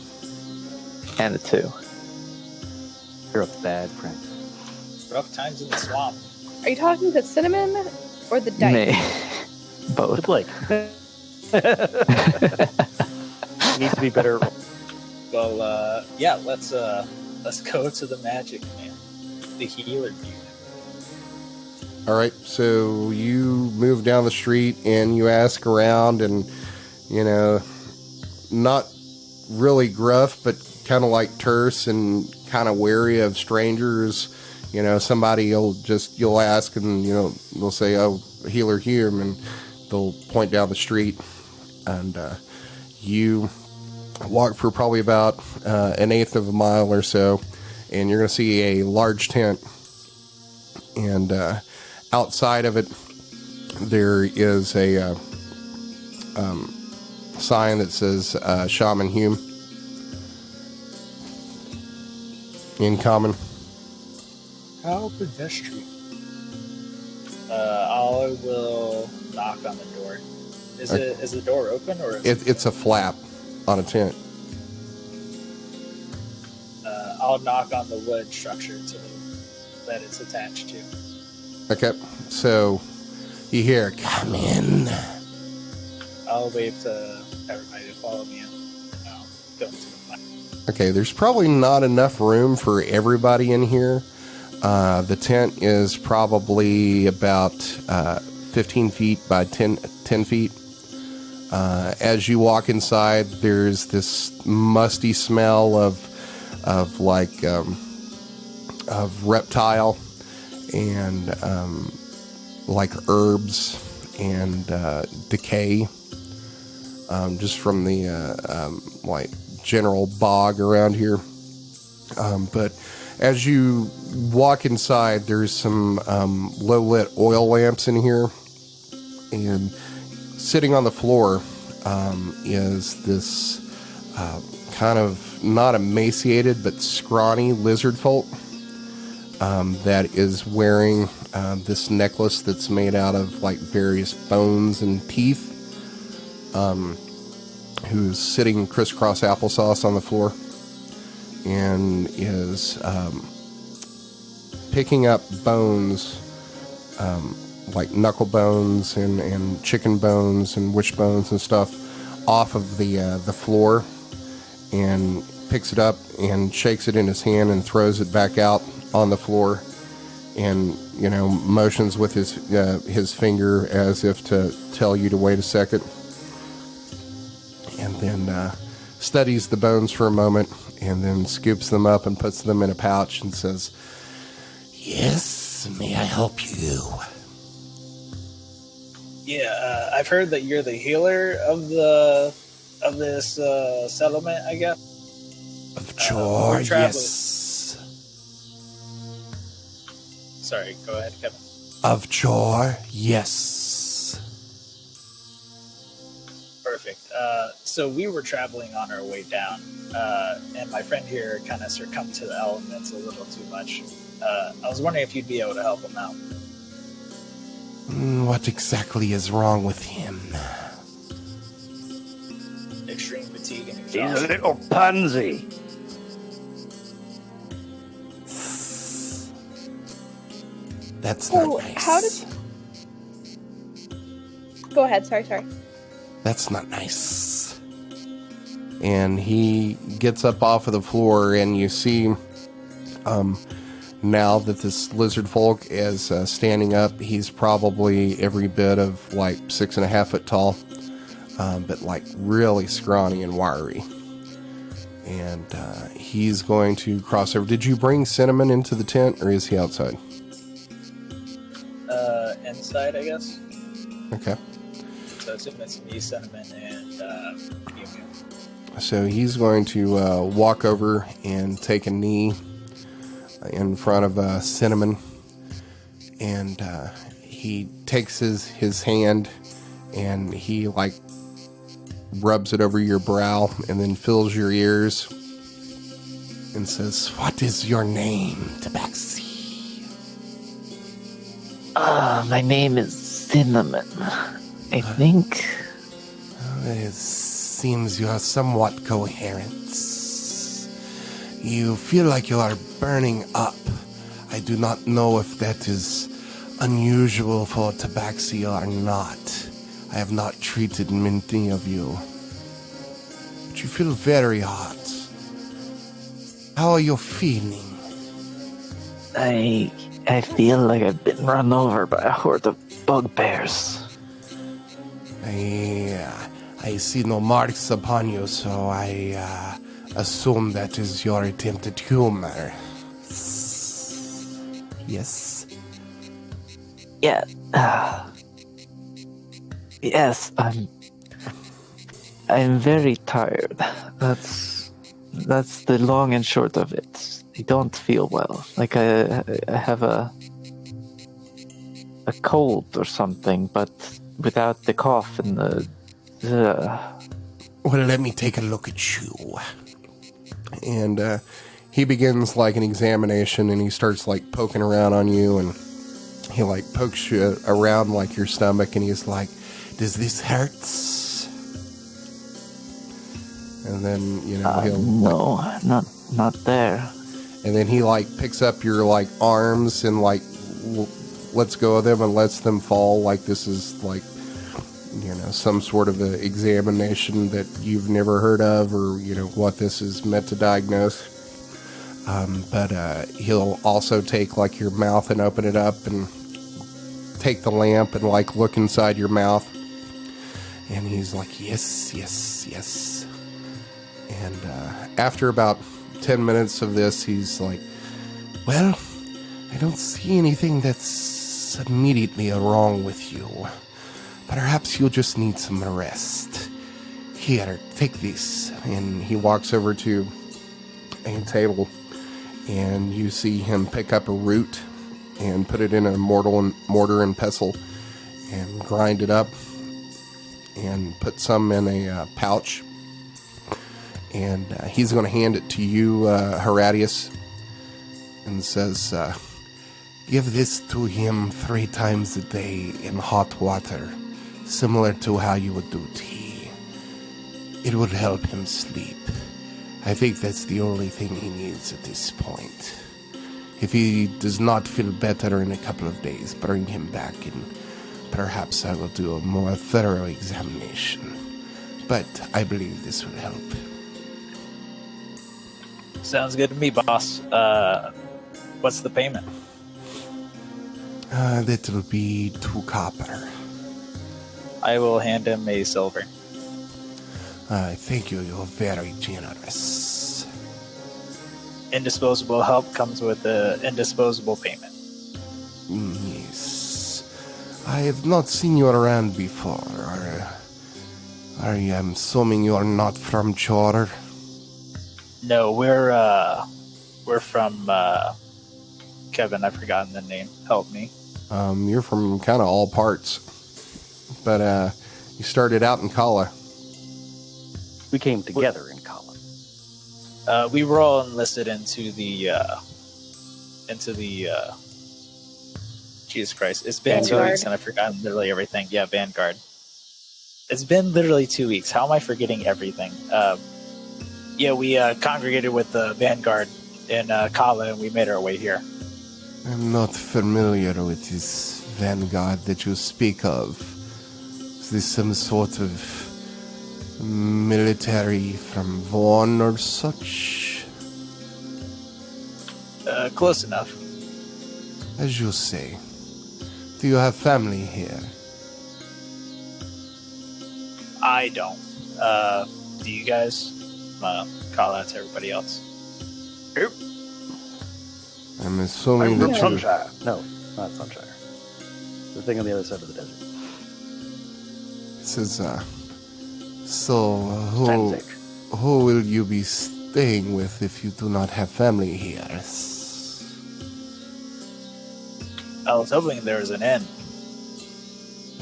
And a 2. You're a bad friend. Rough times in the swamp. Are you talking to Cinnamon or the dice? Me. Both. Blake. Needs to be better. Well, yeah, let's go to the magic man, the healer dude. All right, so you move down the street and you ask around, and not really gruff, but kind of like terse and kind of wary of strangers. Somebody you'll ask, and they'll say, "Oh, healer here," and they'll point down the street, and you walk for probably about 1/8 of a mile or so, and you're going to see a large tent, and outside of it there is a sign that says Shaman Hume in common. How pedestrian. I will knock on the door. Is the door open or? It's a flap on a tent. I'll knock on the wood structure that it's attached to. Okay, so you hear, "Come in." I'll wave to everybody to follow me in. I'll go into the flat. Okay, there's probably not enough room for everybody in here. The tent is probably about 15 feet by 10 feet. As you walk inside, there's this musty smell of reptile and like herbs and decay, just from the like general bog around here. But as you walk inside, there's some low lit oil lamps in here, and sitting on the floor is this kind of not emaciated but scrawny lizard folk that is wearing this necklace that's made out of like various bones and teeth, who's sitting crisscross applesauce on the floor and is picking up bones, like knuckle bones and chicken bones and wishbones and stuff off of the floor, and picks it up and shakes it in his hand and throws it back out on the floor, and motions with his finger as if to tell you to wait a second, and then studies the bones for a moment, and then scoops them up and puts them in a pouch and says, "Yes, may I help you?" Yeah, I've heard that you're the healer of this settlement, I guess. Of Chor, yes. Sorry, go ahead, Kevin. Of Chor, yes. Perfect. So we were traveling on our way down, and my friend here kind of succumbed to the elements a little too much. I was wondering if you'd be able to help him out. What exactly is wrong with him? Extreme fatigue and He's exhaustion. a little pansy. That's not Oh, nice. how did... Go ahead, sorry. That's not nice. And he gets up off of the floor, and you see, now that this lizard folk is standing up, he's probably every bit of like 6.5 foot tall, but like really scrawny and wiry. And he's going to cross over. Did you bring Cinnamon into the tent, or is he outside? Inside, I guess. Okay. So it's me, Cinnamon, and Mjömjö. So he's going to walk over and take a knee in front of Cinnamon, and he takes his hand and he like rubs it over your brow and then fills your ears and says, "What is your name, Tabaxi?" My name is Cinnamon, I think. It seems you are somewhat coherent. You feel like you are burning up. I do not know if that is unusual for Tabaxi or not. I have not treated many of you. But you feel very hot. How are you feeling? I feel like I've been run over by a horde of bugbears. I see no marks upon you, so I assume that is your attempted humor. Yes? Yeah. Yes, I'm very tired. That's the long and short of it. I don't feel well. Like I have a cold or something, but without the cough and the. Well, let me take a look at you. And he begins like an examination, and he starts like poking around on you, and he like pokes you around like your stomach, and he's like, "Does this hurt?" And then he'll no, not there. and then he like picks up your like arms and like lets go of them and lets them fall like this is like some sort of a examination that you've never heard of, or what this is meant to diagnose. But he'll also take like your mouth and open it up and take the lamp and like look inside your mouth, and he's like, yes. And after about 10 minutes of this, he's like, "Well, I don't see anything that's immediately wrong with you. Perhaps you'll just need some rest. Here, take this." And he walks over to a table, and you see him pick up a root and put it in a mortar and pestle and grind it up and put some in a pouch. And he's going to hand it to you, Horatius, and says, "Give this to him 3 times a day in hot water, similar to how you would do tea. It would help him sleep. I think that's the only thing he needs at this point. If he does not feel better in a couple of days, bring him back, and perhaps I will do a more thorough examination. But I believe this will help." Sounds good to me, boss. What's the payment? That'll be 2 copper. I will hand him a silver. Thank you. You're very generous. Indisposable help comes with an indisposable payment. Yes. I have not seen you around before. I'm assuming you are not from Chor? No, we're from Kevin. I've forgotten the name. Help me. You're from kind of all parts. But you started out in Kala. We came together in Kala. We were all enlisted into the Jesus Christ. It's been Vanguard. 2 weeks and I've forgotten literally everything. Yeah, Vanguard. It's been literally 2 weeks. How am I forgetting everything? We congregated with the Vanguard in Kala, and we made our way here. I'm not familiar with this Vanguard that you speak of. Is this some sort of military from Vaughn or such? Close enough. As you say. Do you have family here? I don't. Do you guys? Call out to everybody else. Nope. I'm assuming I'm that from you... Sunshire. No, not Sunshire. The thing on the other side of the desert. This is, so Tanzik. who will you be staying with if you do not have family here? I was hoping there was an inn.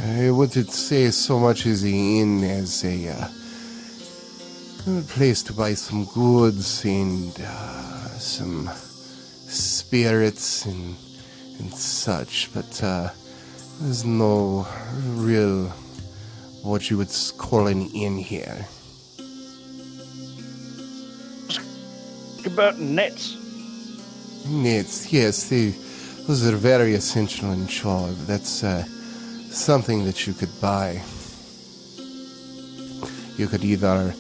I wouldn't say so much as an inn as a place to buy some goods and some spirits and such, but there's no real what you would call an inn here. About nets. Nets, yes, those are very essential in Chor. That's something that you could buy. You could either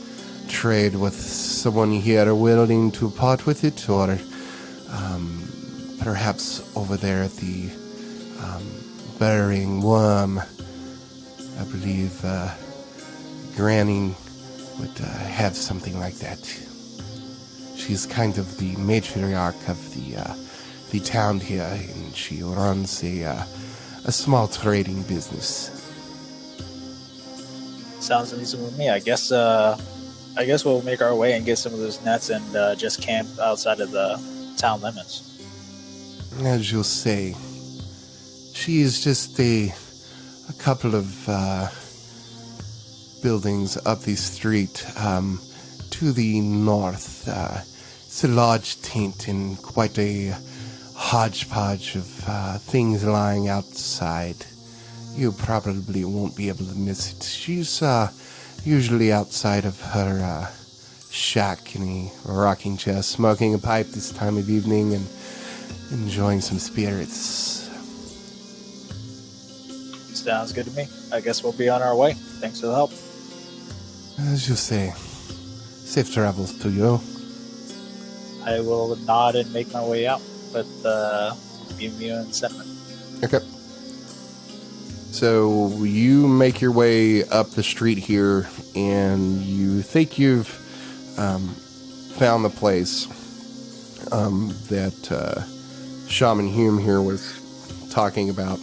trade with someone here willing to part with it, or perhaps over there at the Burying Worm, I believe Granny would have something like that. She's kind of the matriarch of the town here, and she runs a small trading business. Sounds reasonable to me. I guess we'll make our way and get some of those nets and just camp outside of the town limits. As you say, she is just a couple of buildings up the street to the north. It's a large tent and quite a hodgepodge of things lying outside. You probably won't be able to miss it. She's usually outside of her shack in a rocking chair, smoking a pipe this time of evening and enjoying some spirits. Sounds good to me. I guess we'll be on our way. Thanks for the help. As you say, safe travels to you. I will nod and make my way out with Mjömjö and Cinnamon. Okay. So you make your way up the street here, and you think you've found the place that Shaman Hume here was talking about.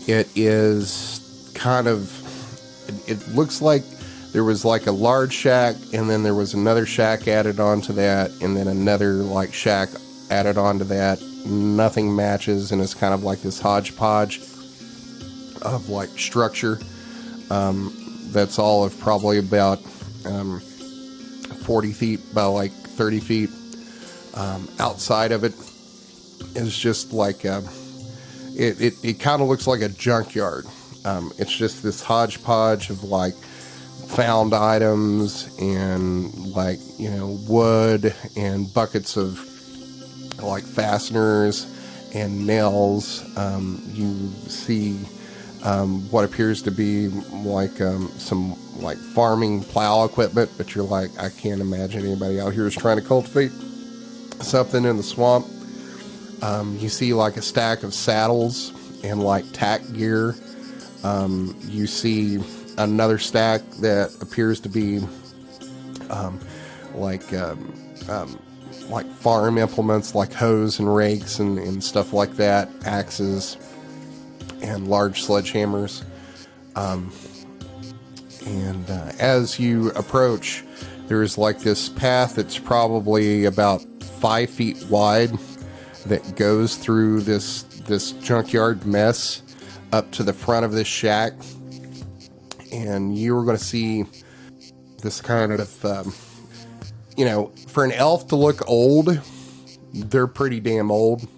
It is kind of, it looks like there was like a large shack, and then there was another shack added onto that, and then another like shack added onto that. Nothing matches, and it's kind of like this hodgepodge of like structure. That's all of probably about 40 feet by like 30 feet. Outside of it is just like it kind of looks like a junkyard. It's just this hodgepodge of like found items and like, you know, wood and buckets of like fasteners and nails. You see what appears to be like some like farming plow equipment, but you're like, I can't imagine anybody out here is trying to cultivate something in the swamp. You see like a stack of saddles and like tack gear. You see another stack that appears to be like farm implements like hoes and rakes and stuff like that, axes and large sledgehammers. And as you approach, there's like this path that's probably about 5 feet wide that goes through this junkyard mess up to the front of this shack. And you're going to see this kind of, you know, for an elf to look old, they're pretty damn old.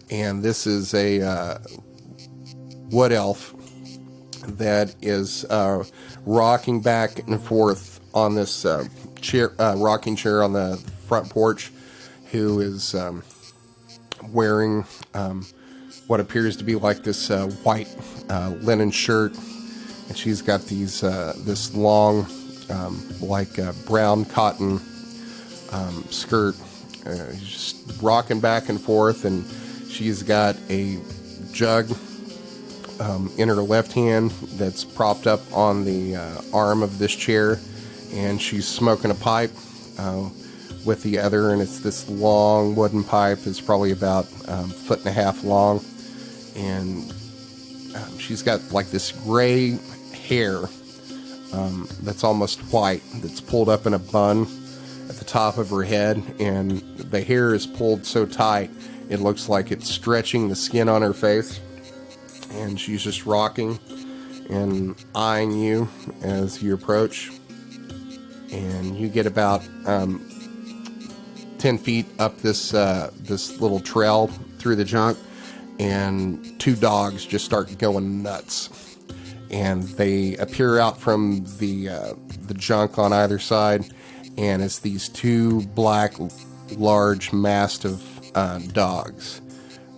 And this is a wood elf that is rocking back and forth on this rocking chair on the front porch, who is wearing what appears to be like this white linen shirt, and she's got these this long brown cotton skirt, just rocking back and forth, and she's got a jug in her left hand that's propped up on the arm of this chair, and she's smoking a pipe with the other, and it's this long wooden pipe that's probably about 1.5 feet long, and she's got like this gray hair that's almost white, that's pulled up in a bun at the top of her head, and the hair is pulled so tight it looks like it's stretching the skin on her face. And she's just rocking and eyeing you as you approach. And you get about 10 feet up this little trail through the junk, and 2 dogs just start going nuts. And they appear out from the junk on either side, and it's these 2 black, large mastiff dogs.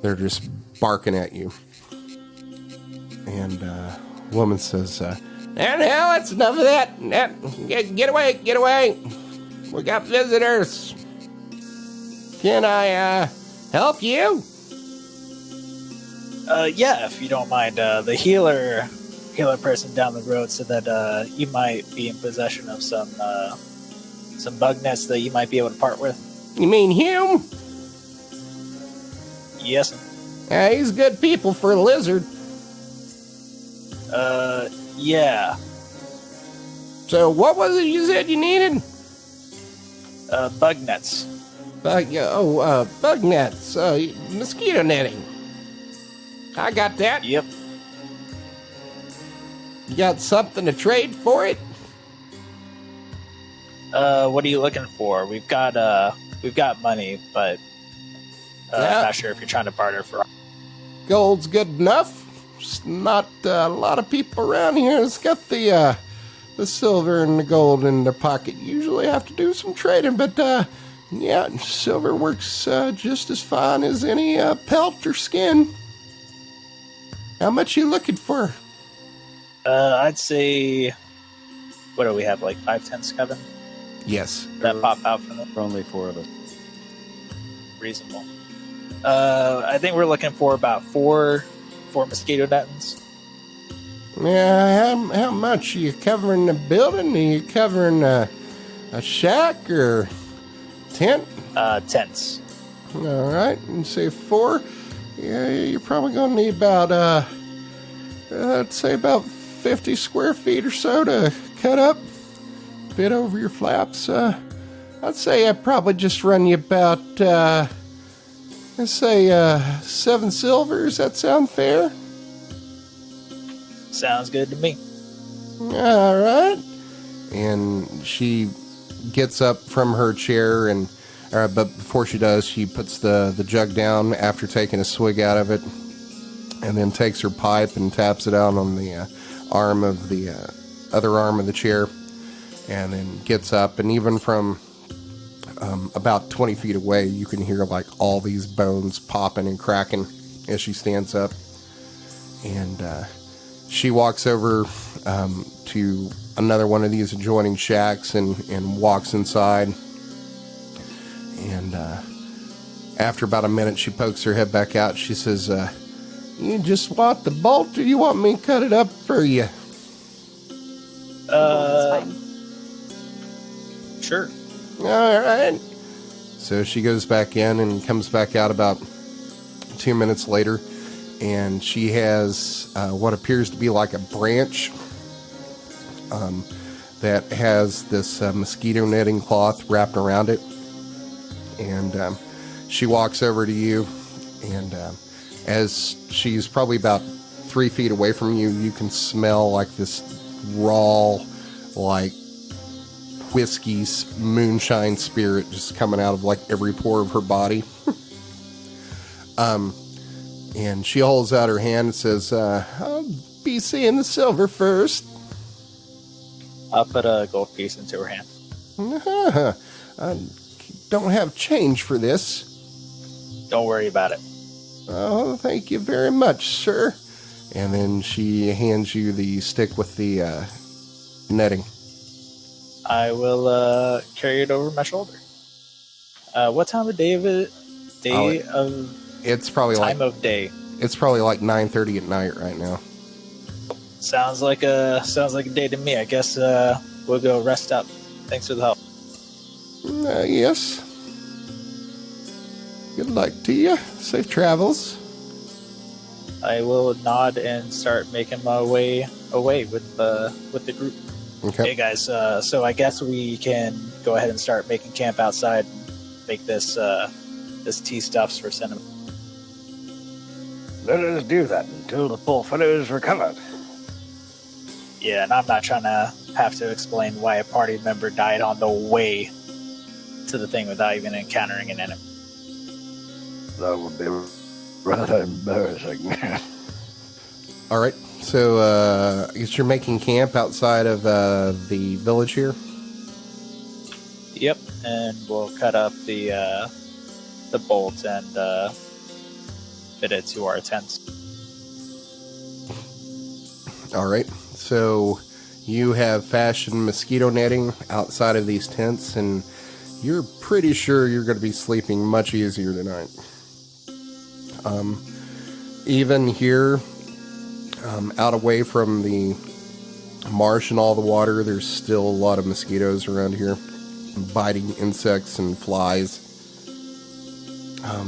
They're just barking at you. And woman says, "And hell, that's enough of that. Get away, get away. We got visitors. Can I help you?" Yeah, if you don't mind. The healer person down the road said that you might be in possession of some bug nets that you might be able to part with. You mean Hume? Yes. He's good people for a lizard. Yeah. So what was it you said you needed? Bug nets. Bug nets. Mosquito netting. I got that. Yep. You got something to trade for it? What are you looking for? We've got money, but I'm not sure if you're trying to barter for. Gold's good enough. Just not a lot of people around here has got the silver and the gold in their pocket. Usually have to do some trading, but yeah, silver works just as fine as any pelt or skin. How much you looking for? I'd say, what do we have, like 5 tenths, Kevin? Yes. That pop out from them? For only 4 of us. Reasonable. I think we're looking for about 4 mosquito nettings. Yeah, how much? Are you covering the building? Are you covering a shack or tent? Tents. All right, and say 4. Yeah, you're probably going to need about, I'd say about 50 square feet or so to cut up. Bit over your flaps. I'd say I'd probably just run you about, let's say 7 silvers. That sound fair? Sounds good to me. All right. And she gets up from her chair, and but before she does, she puts the jug down after taking a swig out of it, and then takes her pipe and taps it out on the arm of the other arm of the chair, and then gets up. And even from about 20 feet away, you can hear like all these bones popping and cracking as she stands up. And she walks over to another one of these adjoining shacks and walks inside. And after about a minute, she pokes her head back out. She says, you just want the bolt, or you want me to cut it up for you? Sure. All right. So she goes back in and comes back out about 2 minutes later, and she has what appears to be like a branch that has this mosquito netting cloth wrapped around it. And she walks over to you, and as she's probably about 3 feet away from you, you can smell like this raw, like whiskey moonshine spirit just coming out of like every pore of her body. And she holds out her hand and says, I'll be seeing the silver first. I'll put a gold piece into her hand. I don't have change for this. Don't worry about it. Oh, thank you very much, sir. And then she hands you the stick with the netting. I will carry it over my shoulder. What time of day of it? It's probably time of day. It's probably like 9:30 at night right now. Sounds like a day to me. I guess we'll go rest up. Thanks for the help. Yes. Good luck to you. Safe travels. I will nod and start making my way away with the group. Okay. Hey guys, so I guess we can go ahead and start making camp outside and make this tea stuffs for cinnamon. Let us do that until the poor fellow is recovered. Yeah, and I'm not trying to have to explain why a party member died on the way to the thing without even encountering an enemy. That would be rather embarrassing. All right. So I guess you're making camp outside of the village here? Yep, and we'll cut up the bolt and fit it to our tents. All right. So you have fashioned mosquito netting outside of these tents, and you're pretty sure you're going to be sleeping much easier tonight. Even here, out away from the marsh and all the water, there's still a lot of mosquitoes around here, biting insects and flies.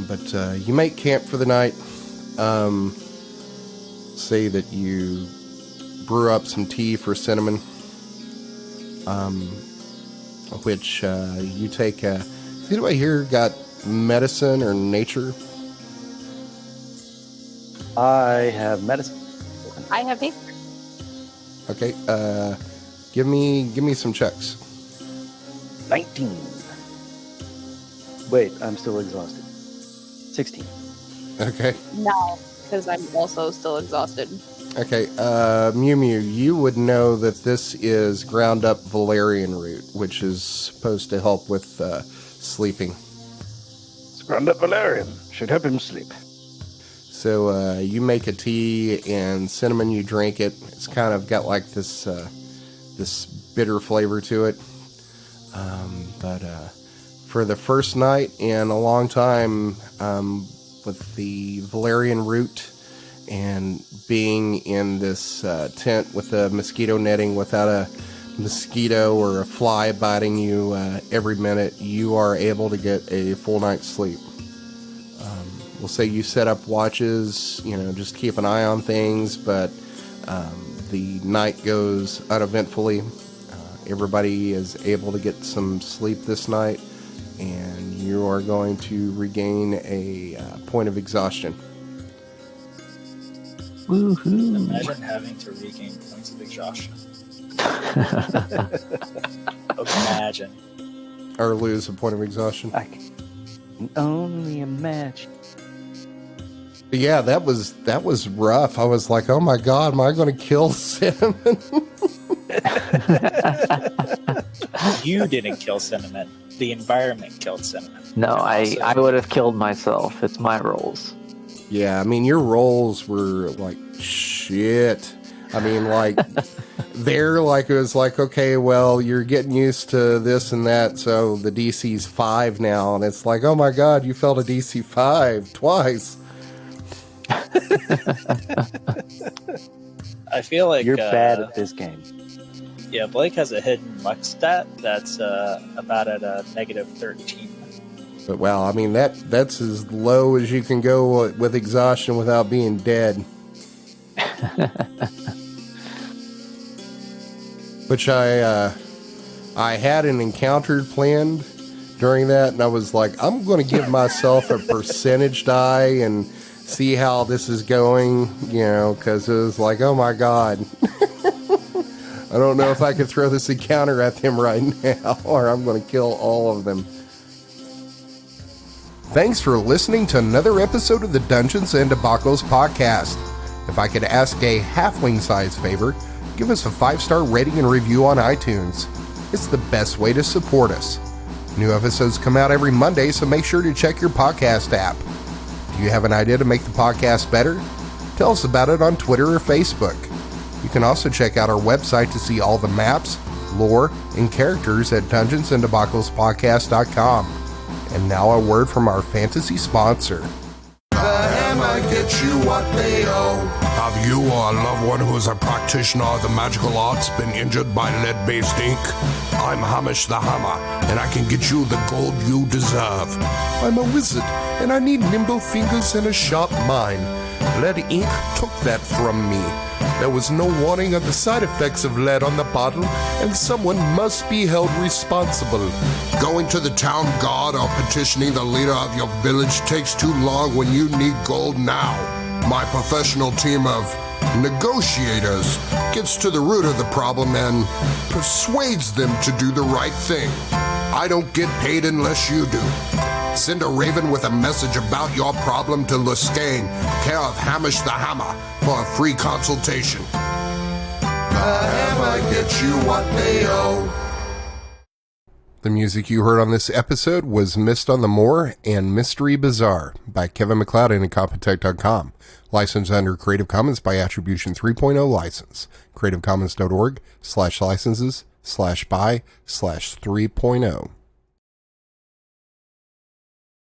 But you make camp for the night. Say that you brew up some tea for cinnamon, which you take. Has anybody here got medicine or nature? I have medicine. I have nature. Okay, give me some checks. 19. Wait, I'm still exhausted. 16. Okay. No, because I'm also still exhausted. Okay, Mjömjö, you would know that this is ground up valerian root, which is supposed to help with sleeping. It's ground up valerian. Should help him sleep. So you make a tea, and cinnamon, you drink it. It's kind of got like this this bitter flavor to it. But for the first night in a long time, with the valerian root and being in this tent with the mosquito netting without a mosquito or a fly biting you every minute, you are able to get a full night's sleep. We'll say you set up watches, just keep an eye on things, but the night goes uneventfully. Everybody is able to get some sleep this night, and you are going to regain a point of exhaustion. Woohoo! Imagine having to regain points of exhaustion. Imagine. Or lose a point of exhaustion. I can only imagine. But yeah, that was rough. I was like, oh my god, am I going to kill Cinnamon? You didn't kill Cinnamon. The environment killed Cinnamon. No, And I would have killed myself. It's my rolls. Yeah, I mean, your rolls were like shit. I mean, like, it was like, okay, well, you're getting used to this and that, so the DC's 5 now, and it's like, oh my god, you failed a DC 5 twice. I feel like You're bad at this game. Yeah, Blake has a hidden luck stat that's about at a negative 13. But wow, I mean, that's as low as you can go with exhaustion without being dead. Which I had an encounter planned during that, and I was like, I'm going to give myself a percentage die and see how this is going, because it was like, oh my god. I don't know if I could throw this encounter at them right now, or I'm going to kill all of them. Thanks for listening to another episode of the Dungeons and Debacles podcast. If I could ask a halfling-sized favor, give us a 5-star rating and review on iTunes. It's the best way to support us. New episodes come out every Monday, so make sure to check your podcast app. Do you have an idea to make the podcast better? Tell us about it on Twitter or Facebook. You can also check out our website to see all the maps, lore, and characters at dungeonsanddebacklespodcast.com. And now a word from our fantasy sponsor. The hammer gets you what they owe. Have you or a loved one who is a practitioner of the magical arts been injured by lead-based ink? I'm Hamish the Hammer, and I can get you the gold you deserve. I'm a wizard, and I need nimble fingers and a sharp mind. Lead ink took that from me. There was no warning of the side effects of lead on the bottle, and someone must be held responsible. Going to the town guard or petitioning the leader of your village takes too long when you need gold now. My professional team of negotiators gets to the root of the problem and persuades them to do the right thing. I don't get paid unless you do. Send a raven with a message about your problem to Luscane, care of Hamish the Hammer, for a free consultation. The hammer gets you what they owe. The music you heard on this episode was Mist on the Moor and Mystery Bazaar by Kevin MacLeod and Incompetech.com. Licensed under Creative Commons by Attribution 3.0 license. CreativeCommons.org/licenses/by/3.0.